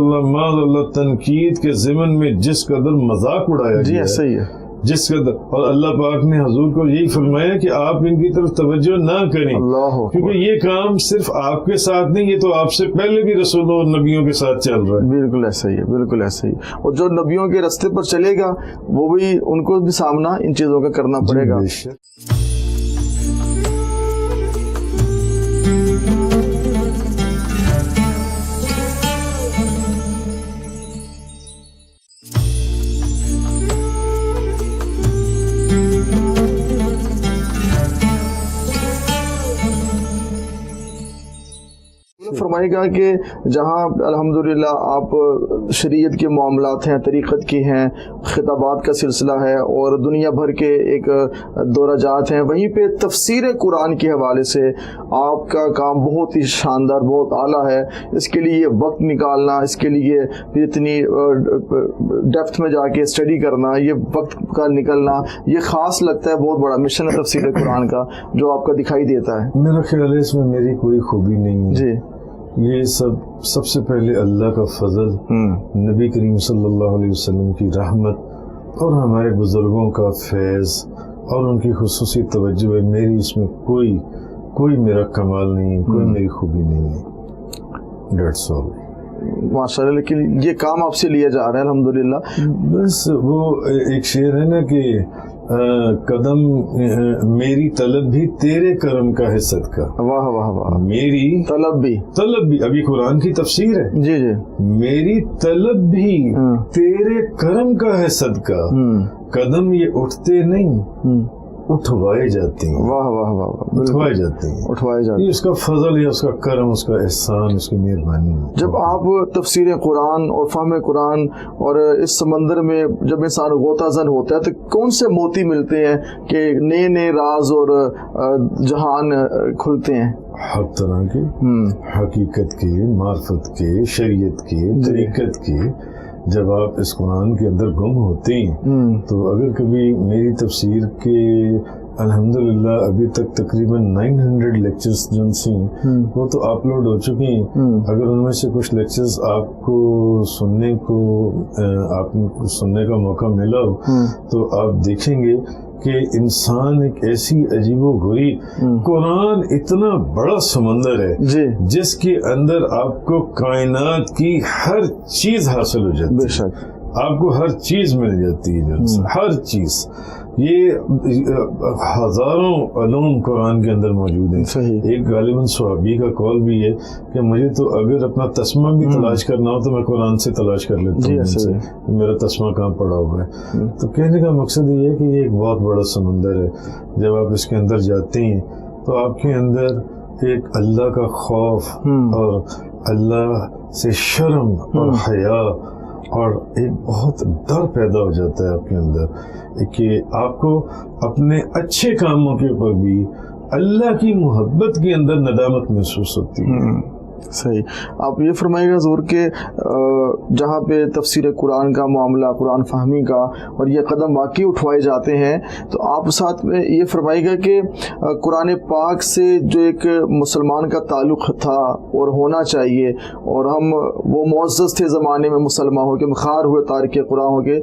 S3: اللہ تنقید کے ضمن میں جس قدر مذاق اڑایا گیا ہے جس قدر, اور اللہ پاک نے حضور کو یہی فرمایا کہ آپ ان کی طرف توجہ نہ کریں کیونکہ یہ کام صرف آپ کے ساتھ نہیں, یہ تو آپ سے پہلے بھی رسولوں اور نبیوں کے ساتھ چل رہا ہے.
S1: بالکل ایسا ہی ہے, بالکل ایسا ہی. اور جو نبیوں کے راستے پر چلے گا وہ بھی ان کو بھی سامنا ان چیزوں کا کرنا پڑے گا. فرمائے گا کہ جہاں الحمدللہ آپ شریعت کے معاملات ہیں, طریقت کی ہیں, خطابات کا سلسلہ ہے اور دنیا بھر کے ایک دورہ جات ہیں, وہیں پہ تفسیر قرآن کے حوالے سے آپ کا کام بہت ہی شاندار, بہت اعلیٰ ہے. اس کے لیے وقت نکالنا, اس کے لیے اتنی ڈیپتھ میں جا کے اسٹڈی کرنا, یہ وقت کا نکلنا, یہ خاص لگتا ہے. بہت بڑا مشن ہے تفسیر قرآن کا جو آپ کا دکھائی دیتا ہے.
S3: میرا خیال ہے اس میں میری کوئی خوبی نہیں ہے. یہ سب سے پہلے اللہ کا فضل, نبی کریم صلی اللہ علیہ وسلم کی رحمت اور ہمارے بزرگوں کا فیض اور ان کی خصوصی توجہ ہے. میری اس میں کوئی میرا کمال نہیں ہے, کوئی میری خوبی نہیں ہے. That's all.
S1: ماشاء اللہ. لیکن یہ کام آپ سے لیا جا رہا ہے الحمدللہ.
S3: بس وہ ایک شعر ہے نا کہ قدم میری طلب بھی تیرے کرم کا ہے صدقہ. واہ واہ واہ. میری طلب بھی ابھی قرآن کی تفسیر ہے. جی میری طلب بھی تیرے کرم کا ہے صدقہ. قدم یہ اٹھتے نہیں اٹھوائے جاتے ہیں. واہ واہ واہ. اٹھوائے جاتے ہیں. یہ اس کا فضل ہے, اس کا کرم, اس کا احسان, اس کی مہربانی. جب
S1: آپ تفسیر قرآن اور فہم قرآن اور اس سمندر میں جب انسان غوطہ زن ہوتا ہے تو کون سے موتی ملتے ہیں کہ نئے راز اور جہان کھلتے ہیں؟
S3: ہر طرح کے, حقیقت کے, معرفت کے, شریعت کے, طریقت کے. جب آپ اس قرآن کے اندر گم ہوتے ہیں تو اگر کبھی میری تفسیر کے الحمدللہ ابھی تک تقریباً 900 لیکچرز جو ہیں وہ تو اپلوڈ ہو چکے ہیں. اگر ان میں سے کچھ لیکچرز آپ کو سننے کا موقع ملا ہو تو آپ دیکھیں گے کہ انسان ایک ایسی عجیب و غریب, قرآن اتنا بڑا سمندر ہے جس کے اندر آپ کو کائنات کی ہر چیز حاصل ہو جاتی ہے. بے شک آپ کو ہر چیز مل جاتی ہے, ہر چیز. یہ ہزاروں علوم قرآن کے اندر موجود ہیں. ایک غالباً صحابی کا قول بھی ہے کہ مجھے تو اگر اپنا تسمہ بھی تلاش کرنا ہو تو میں قرآن سے تلاش کر لیتا ہوں میرا تسمہ کہاں پڑا ہوا ہے. تو کہنے کا مقصد یہ ہے کہ یہ ایک بہت بڑا سمندر ہے. جب آپ اس کے اندر جاتے ہیں تو آپ کے اندر ایک اللہ کا خوف اور اللہ سے شرم اور حیا اور ایک بہت ڈر پیدا ہو جاتا ہے آپ کے اندر کہ آپ کو اپنے اچھے کاموں کے اوپر بھی اللہ کی محبت کے اندر ندامت محسوس ہوتی ہے.
S1: صحیح. آپ یہ فرمائیے گا حضور کہ جہاں پہ تفسیر قرآن کا معاملہ، قرآن فہمی کا، اور یہ قدم واقعی اٹھوائے جاتے ہیں، تو آپ ساتھ میں یہ فرمائیے گا کہ قرآن پاک سے جو ایک مسلمان کا تعلق تھا اور ہونا چاہیے، اور ہم وہ معزز تھے زمانے میں مسلمان ہو کے، مخار ہوئے تارک قرآن ہو کے،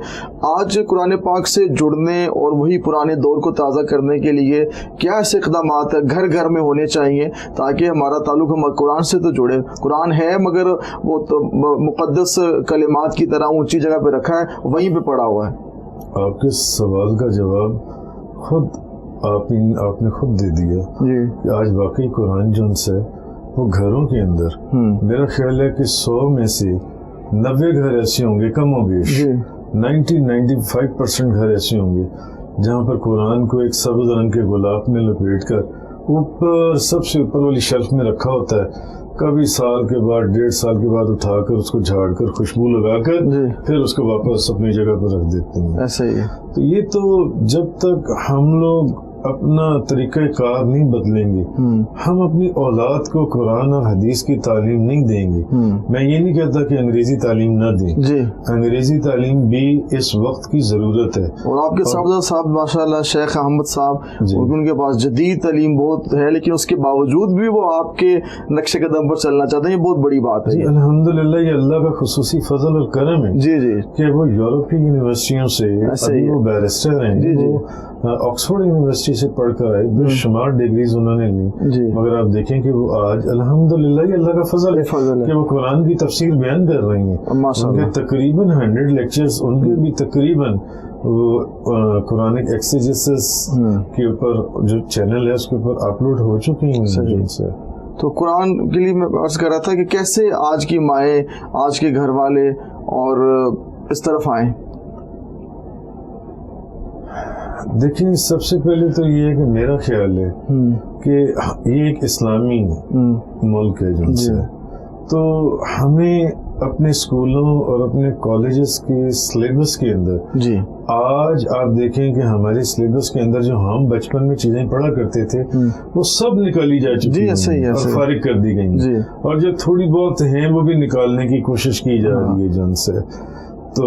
S1: آج قرآن پاک سے جڑنے اور وہی پرانے دور کو تازہ کرنے کے لیے کیا ایسے اقدامات گھر گھر میں ہونے چاہیے تاکہ ہمارا تعلق ہم قرآن سے تو جڑے؟ قرآن ہے مگر وہ تو مقدس کلمات کی طرح اونچی جگہ پہ رکھا ہے، وہیں پہ پڑا ہوا ہے.
S3: آپ کے سوال کا جواب خود آپ نے خود دے دیا جی. کہ آج واقعی قرآن جو ان سے وہ گھروں کے اندر میرا خیال ہے کہ 100 میں سے 90 گھر ایسے ہوں گے، کم و بیش 90-95% گھر ایسے ہوں گے جہاں پر قرآن کو ایک سبز رنگ کے گلاب میں لپیٹ کر اوپر سب سے اوپر والی شیلف میں رکھا ہوتا ہے. کبھی سال کے بعد 1.5 سال کے بعد اٹھا کر اس کو جھاڑ کر خوشبو لگا کر پھر اس کو واپس اپنی جگہ پر رکھ دیتے ہیں.
S1: ایسا ہی ہے.
S3: تو یہ تو جب تک ہم لوگ اپنا طریقہ کار نہیں بدلیں گے، ہم اپنی اولاد کو قرآن اور حدیث کی تعلیم نہیں دیں گے. میں یہ نہیں کہتا کہ انگریزی تعلیم نہ دیں جی، انگریزی تعلیم بھی اس وقت کی ضرورت ہے. اور آپ کے
S1: صاحب ماشاءاللہ شیخ احمد صاحب جی، ان کے پاس جدید تعلیم بہت ہے، لیکن اس کے باوجود بھی وہ آپ کے نقش قدم پر چلنا چاہتے ہیں. یہ بہت بڑی بات ہے.
S3: الحمدللہ یہ اللہ کا خصوصی فضل اور کرم ہے جی جی کہ وہ یورپ کی یونیورسٹیوں سے وہ بیرسٹر ہیں جی، وہ آکسفورڈ یونیورسٹی سے پڑھ کر آئے، بے شمار ڈگریز انہوں نے لی، مگر آپ دیکھیں کہ وہ آج الحمدللہ یہ اللہ کا فضل ہے کہ وہ قرآن کی تفسیر بیان کر رہی ہیں. ان کے تقریباً 100 لیکچرز ان کے بھی تقریباً قرآنک ایکسیجسس کے اوپر جو چینل ہے اس کے اوپر اپلوڈ ہو چکی ہیں.
S1: تو قرآن کے لیے میں عرض کر رہا تھا کہ کیسے آج کی مائیں، آج کے گھر والے اور اس طرف آئیں.
S3: دیکھیں سب سے پہلے تو یہ ہے کہ میرا خیال ہے کہ یہ ایک اسلامی ملک ہے جن سے، تو ہمیں اپنے اسکولوں اور اپنے کالجز کے سلیبس کے اندر جی آج آپ دیکھیں کہ ہمارے سلیبس کے اندر جو ہم بچپن میں چیزیں پڑھا کرتے تھے وہ سب نکالی جا چکی ہیں اور فارغ کر دی گئی، اور جو تھوڑی بہت ہیں وہ بھی نکالنے کی کوشش کی جا رہی ہے جن سے. تو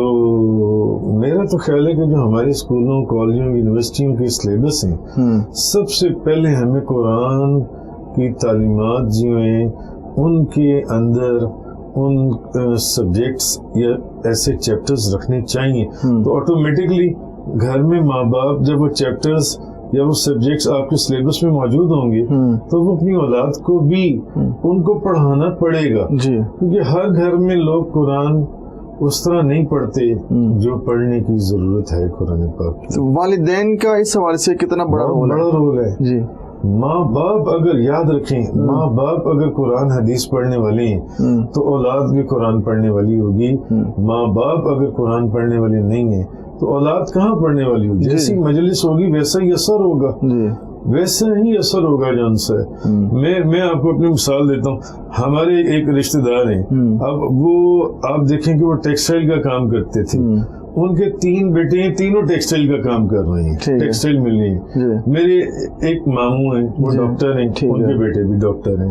S3: میرا تو خیال ہے کہ جو ہمارے اسکولوں، کالجوں، یونیورسٹیوں کے سلیبس ہیں، سب سے پہلے ہمیں قرآن کی تعلیمات جو ہیں ان کے اندر ان سبجیکٹس یا ایسے چیپٹرز رکھنے چاہیے. تو آٹومیٹکلی گھر میں ماں باپ جب وہ چیپٹرز یا وہ سبجیکٹس آپ کے سلیبس میں موجود ہوں گے تو وہ اپنی اولاد کو بھی ان کو پڑھانا پڑے گا، کیونکہ ہر گھر میں لوگ قرآن اس طرح نہیں پڑھتے جو پڑھنے کی ضرورت ہے قرآن پاک.
S1: والدین کا اس حوالے سے کتنا بڑا
S3: رول ہے جی. ماں باپ اگر یاد رکھیں، ماں باپ اگر قرآن حدیث پڑھنے والے ہیں تو اولاد بھی قرآن پڑھنے والی ہوگی. ماں باپ اگر قرآن پڑھنے والے نہیں ہیں تو اولاد کہاں پڑھنے والی ہوگی؟ جیسی مجلس ہوگی ویسا ہی اثر ہوگا، ویسا ہی اثر ہوگا جان سے. میں آپ کو اپنی مثال دیتا ہوں. ہمارے ایک رشتہ دار ہیں، اب وہ آپ دیکھیں کہ وہ ٹیکسٹائل کا کام کرتے تھے، ان کے 3 بیٹے ہیں، تینوں ٹیکسٹائل کا کام کر رہے ہیں، ٹیکسٹائل مل رہی ہیں. میرے ایک ماموں ہیں وہ ڈاکٹر ہیں، ان کے بیٹے بھی ڈاکٹر ہیں.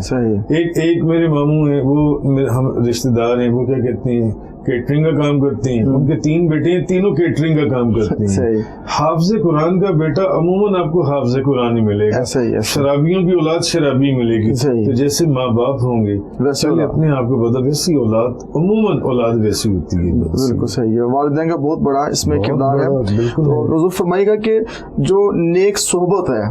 S3: ایک میرے ماموں ہیں وہ ہم رشتہ دار ہیں، وہ کیا کہتے ہیں کیٹرنگ کا کام کرتے ہیں. ان کے 3 بیٹے ہیں، تینوں کیٹرنگ کا کام کرتے ہیں. حافظ قرآن کا بیٹا عموماً آپ کو حافظ قرآن ہی ملے گا، شرابیوں کی اولاد شرابی ملے گی. تو جیسے ماں باپ ہوں گے ویسے اپنے آپ کو پتا، ویسی اولاد عموماً اولاد ویسی ہوتی ہے.
S1: بالکل صحیح ہے. والدین کا بہت بڑا اس میں کردار ہے. تو حضور فرمائے گا کہ جو نیک صحبت ہے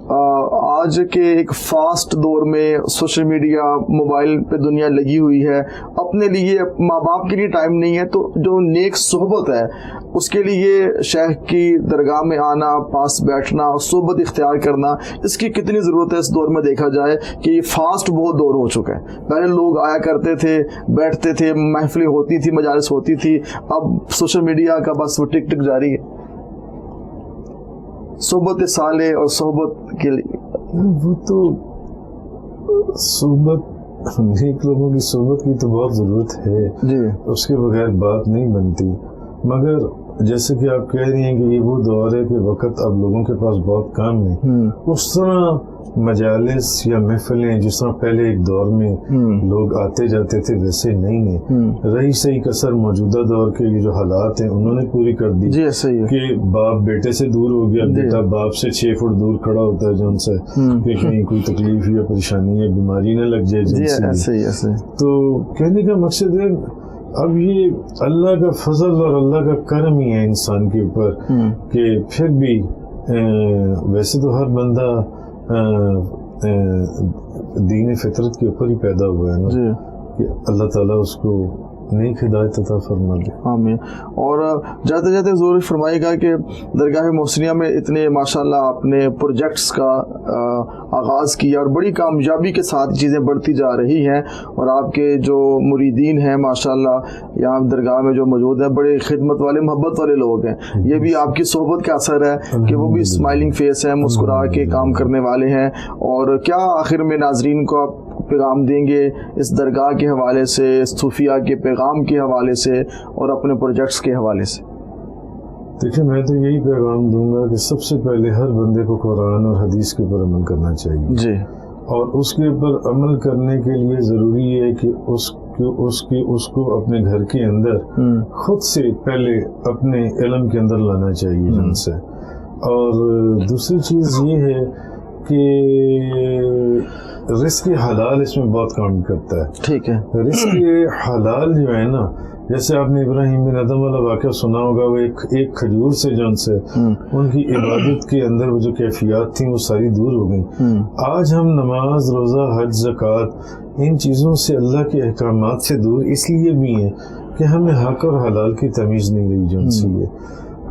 S1: آج کے ایک فاسٹ دور میں، سوشل میڈیا، موبائل پہ دنیا لگی ہوئی ہے، اپنے لیے ماں باپ کے لیے ٹائم نہیں ہے، تو جو نیک صحبت ہے اس کے لیے شیخ کی درگاہ میں آنا، پاس بیٹھنا اور صحبت اختیار کرنا، اس کی کتنی ضرورت ہے اس دور میں؟ دیکھا جائے کہ یہ فاسٹ بہت دور ہو چکا ہے. پہلے لوگ آیا کرتے تھے، بیٹھتے تھے، محفلیں ہوتی تھی، مجالس ہوتی تھی. اب سوشل میڈیا کا بس وہ ٹک ٹک جاری ہے. صحبت صالح اور صحبت کے لیے
S3: وہ تو صحبت، نیک لوگوں کی صحبت کی تو بہت ضرورت ہے جی، اس کے بغیر بات نہیں بنتی. مگر جیسے کہ آپ کہہ رہی ہیں کہ یہ وہ دور ہے کہ وقت اب لوگوں کے پاس بہت کم ہے، اس طرح مجالس یا محفلیں جس طرح پہلے ایک دور میں لوگ آتے جاتے تھے ویسے نہیں ہیں. رہی صحیح کثر موجودہ دور کے یہ جو حالات ہیں انہوں نے پوری کر دی کہ باپ بیٹے سے دور ہو گیا, بیٹا باپ سے 6 فٹ دور کھڑا ہوتا ہے جن سے کہ کہیں کوئی تکلیف یا پریشانی یا بیماری نہ لگ جائے جن سے. تو کہنے کا مقصد ہے اب یہ اللہ کا فضل اور اللہ کا کرم ہی ہے انسان کے اوپر کہ پھر بھی ویسے تو ہر بندہ دین فطرت کے اوپر ہی پیدا ہوا ہے نا کہ اللہ تعالیٰ اس کو نیک ہدایت عطا فرما دے.
S1: آمین. اور جاتے جاتے حضور فرمائے گا کہ درگاہ محسنیہ میں اتنے ماشاءاللہ آپ نے پروجیکٹس کا آغاز کیا اور بڑی کامیابی کے ساتھ چیزیں بڑھتی جا رہی ہیں, اور آپ کے جو مریدین ہیں ماشاءاللہ یہاں درگاہ میں جو موجود ہیں بڑے خدمت والے محبت والے لوگ ہیں. یہ بھی آپ کی صحبت کا اثر ہے کہ وہ بھی اسمائلنگ فیس ہیں, مسکرا کے کام کرنے والے ہیں. اور کیا آخر میں ناظرین کو آپ پیغام دیں گے اس درگاہ کے حوالے سے, صوفیہ کے پیغام کے حوالے سے اور اپنے پروجیکٹس کے حوالے سے؟
S3: دیکھیں میں تو یہی پیغام دوں گا کہ سب سے پہلے ہر بندے کو قرآن اور حدیث کے اوپر عمل کرنا چاہیے اور اس کے اوپر عمل کرنے کے لیے ضروری ہے کہ اس کو اپنے گھر کے اندر خود سے پہلے اپنے علم کے اندر لانا چاہیے جن سے. اور دوسری چیز یہ ہے کہ رزق حلال اس میں بہت کام کرتا ہے.
S1: ٹھیک ہے.
S3: رزق حلال جو ہے نا, جیسے آپ نے ابراہیم بن ادم والا واقعہ سنا ہوگا, وہ ایک کھجور سے جن سے ان کی عبادت کے اندر وہ جو کیفیات تھیں وہ ساری دور ہو گئیں. آج ہم نماز, روزہ, حج, زکوٰۃ ان چیزوں سے اللہ کے احکامات سے دور اس لیے بھی ہیں کہ ہمیں حق اور حلال کی تمیز نہیں رہی جن سے.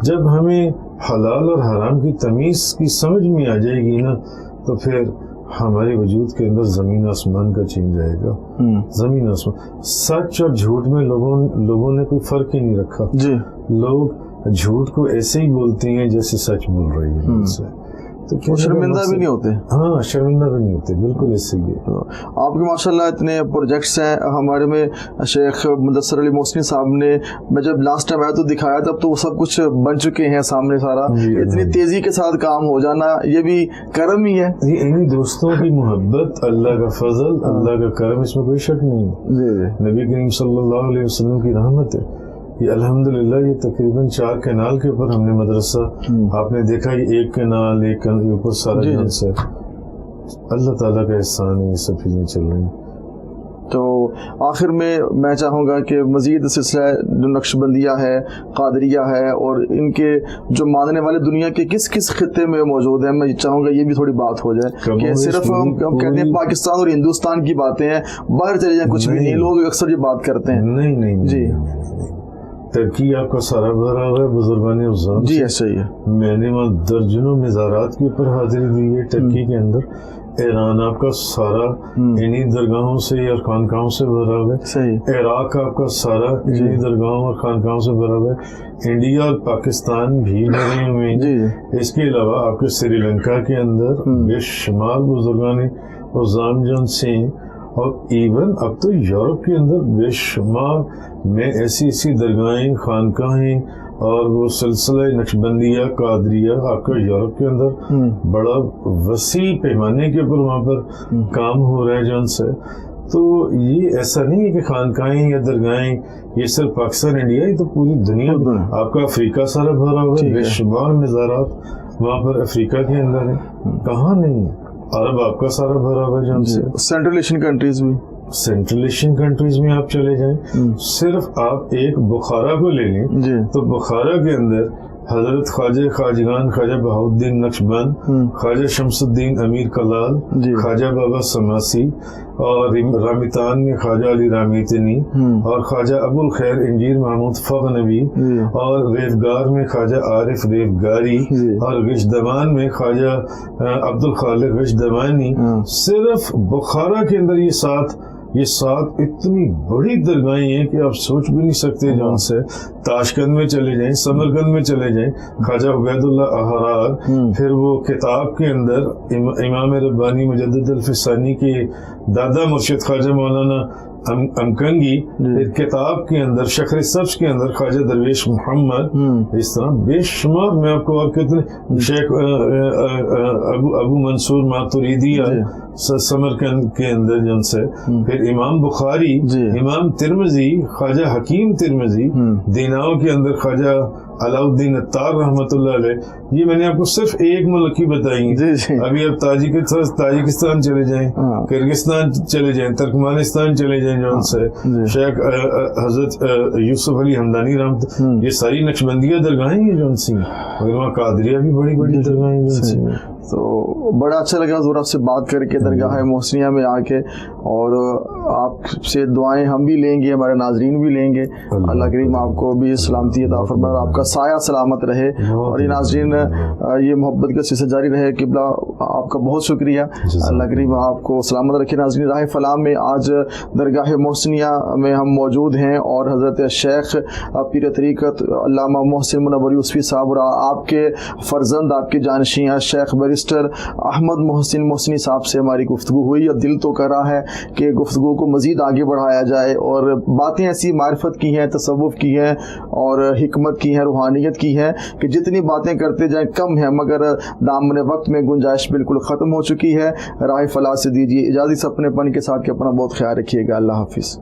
S3: جب ہمیں حلال اور حرام کی تمیز کی سمجھ میں آ جائے گی نا تو پھر ہمارے وجود کے اندر زمین آسمان کا چینج آئے گا. زمین آسمان. سچ اور جھوٹ میں لوگوں نے کوئی فرق ہی نہیں رکھا. لوگ جھوٹ کو ایسے ہی بولتے ہیں جیسے سچ بول رہی ہے ان سے, تو
S1: شرمندہ بھی نہیں ہوتے.
S3: ہاں شرمندہ بھی نہیں ہوتے, بالکل ایسے ہی ہے.
S1: آپ کے ماشاءاللہ اتنے پروجیکٹس ہیں. ہمارے میں شیخ مدثر علی محسنی صاحب نے, میں جب لاسٹ ٹائم آیا تو دکھایا تب تو وہ سب کچھ بن چکے ہیں سامنے سارا. اتنی تیزی کے ساتھ کام ہو جانا یہ بھی کرم ہی ہے.
S3: انہیں دوستوں کی محبت, اللہ کا فضل, اللہ کا کرم, اس میں کوئی شک نہیں ہے. نبی کریم صلی اللہ علیہ وسلم کی رحمت ہے. یہ الحمدللہ یہ تقریباً 4 کینال کے اوپر ہم نے مدرسہ, آپ نے دیکھا یہ ایک کینال اوپر سارا جلسہ. اللہ تعالیٰ کا احسان ہے, یہ سب چیزیں چل رہی ہیں.
S1: تو آخر میں چاہوں گا کہ مزید سلسلہ جو نقش بندیہ ہے, قادریہ ہے, اور ان کے جو ماننے والے دنیا کے کس کس خطے میں موجود ہیں, میں چاہوں گا یہ بھی تھوڑی بات ہو جائے کہ صرف ہم کہتے ہیں پاکستان اور ہندوستان کی باتیں ہیں, باہر چلے جائیں کچھ بھی نہیں. لوگ اکثر یہ بات کرتے ہیں.
S3: نہیں جی, ترکی آپ کا سارا بھرا ہوا ہے بزرگان عظام.
S1: جی ایسا ہی ہے. میں
S3: نے وہاں درجنوں مزارات کے اوپر حاضری دی ہے ٹرکی کے اندر. ایران آپ کا سارا انہی درگاہوں سے اور خانقاہوں سے بھرا ہوا ہے. عراق آپ کا سارا انہی درگاہوں اور خانقاہوں سے بھرا ہوا ہے. انڈیا اور پاکستان بھی بھرے ہوئے ہیں. اس کے علاوہ آپ کے سری لنکا کے اندر بے شمار بزرگان عظام جن سے, اور ایون اب تو یورپ کے اندر بے شمار میں ایسی درگاہیں, خانقاہیں اور وہ سلسلہ نقشبندیہ, قادریہ آپ کا یورپ کے اندر بڑا وسیع پیمانے کے اوپر وہاں پر کام ہو رہا ہے جن سے. تو یہ ایسا نہیں ہے کہ خانقاہیں یا درگاہیں یہ صرف پاکستان انڈیا, یہ تو پوری دنیا. آپ کا افریقہ سارا بھرا ہوا ہے, بے شمار مزارات وہاں پر افریقہ کے اندر ہیں. کہاں نہیں ہے. عرب آپ کا سارا بھرا ہوا ہے جن سے.
S1: سینٹرل ایشین کنٹریز بھی,
S3: سینٹرل ایشین کنٹریز میں آپ چلے جائیں, صرف آپ ایک بخارا کو لے لیں تو بخارا کے اندر حضرت خواجہ خواجگان خواجہ بہاؤالدین نقشبند, خواجہ شمس الدین امیر کلال, خواجہ بابا سماسی, اور رامیتان میں خواجہ علی رامیتنی, اور خواجہ ابو الخیر انجیر محمود فغنوی, اور ریفگار میں خواجہ عارف ریفگاری, اور گشدوان میں خواجہ عبد الخالق گشدوانی. صرف بخارا کے اندر یہ سات اتنی بڑی درگاہیں ہیں کہ آپ سوچ بھی نہیں سکتے جان سے. تاشقند میں چلے جائیں، سمرقند میں چلے جائیں، خواجہ عبید اللہ احرار، پھر وہ کتاب کے اندر امام ربانی مجدد الفسانی کے دادا مرشد خواجہ مولانا امکنگی، پھر کتاب کے اندر شخر سبز کے اندر خواجہ درویش محمد، اس طرح بے شمار میں آپ کو کتنے شیخ ابو منصور ماتریدیہ سمرقند کے اندر جن سے، پھر امام بخاری، امام ترمذی، خواجہ حکیم ترمذی، دیناؤ کے اندر خواجہ علاء الدین اتار رحمۃ اللہ علیہ۔ یہ میں نے آپ کو صرف ایک ملک کی بتائی ہیں۔ ابھی آپ تاجکستان چلے جائیں، کرگستان چلے جائیں، ترکمانستان چلے جائیں، جون سے شیخ حضرت یوسف علی ہمدانی رحمت، یہ ساری نقشبندیہ درگاہیں ہیں جون سی، مگر وہاں قادریہ بھی بڑی بڑی درگاہیں جون سی۔
S1: تو بڑا اچھا لگا حضور آپ سے بات کر کے درگاہ محسنیہ میں آ کے، اور آپ سے دعائیں ہم بھی لیں گے، ہمارے ناظرین بھی لیں گے۔ اللہ کریم آپ کو بھی سلامتی عطا فرمائے، آپ کا سایہ سلامت رہے، اور یہ ناظرین یہ محبت کا سلسلہ جاری رہے۔ قبلہ آپ کا بہت شکریہ، اللہ کریم آپ کو سلامت رکھے۔ ناظرین راہ فلاح میں آج درگاہ محسنیہ میں ہم موجود ہیں، اور حضرت شیخ پیر طریقت علامہ محسن منور یوسفی صاحب اور آپ کے فرزند، آپ کے جانشین شیخ بیرسٹر احمد محسن محسنی صاحب سے ہماری گفتگو ہوئی، اور دل تو کر رہا ہے کہ گفتگو کو مزید آگے بڑھایا جائے، اور باتیں ایسی معرفت کی ہیں، تصوف کی ہیں، اور حکمت کی ہیں، روحانیت کی ہیں، کہ جتنی باتیں کرتے جائیں کم ہیں، مگر دامن وقت میں گنجائش بالکل ختم ہو چکی ہے۔ راہ فلاح سے دیجیے اجازت، اپنے پن کے ساتھ کہ اپنا بہت خیال رکھیے گا۔ اللہ حافظ۔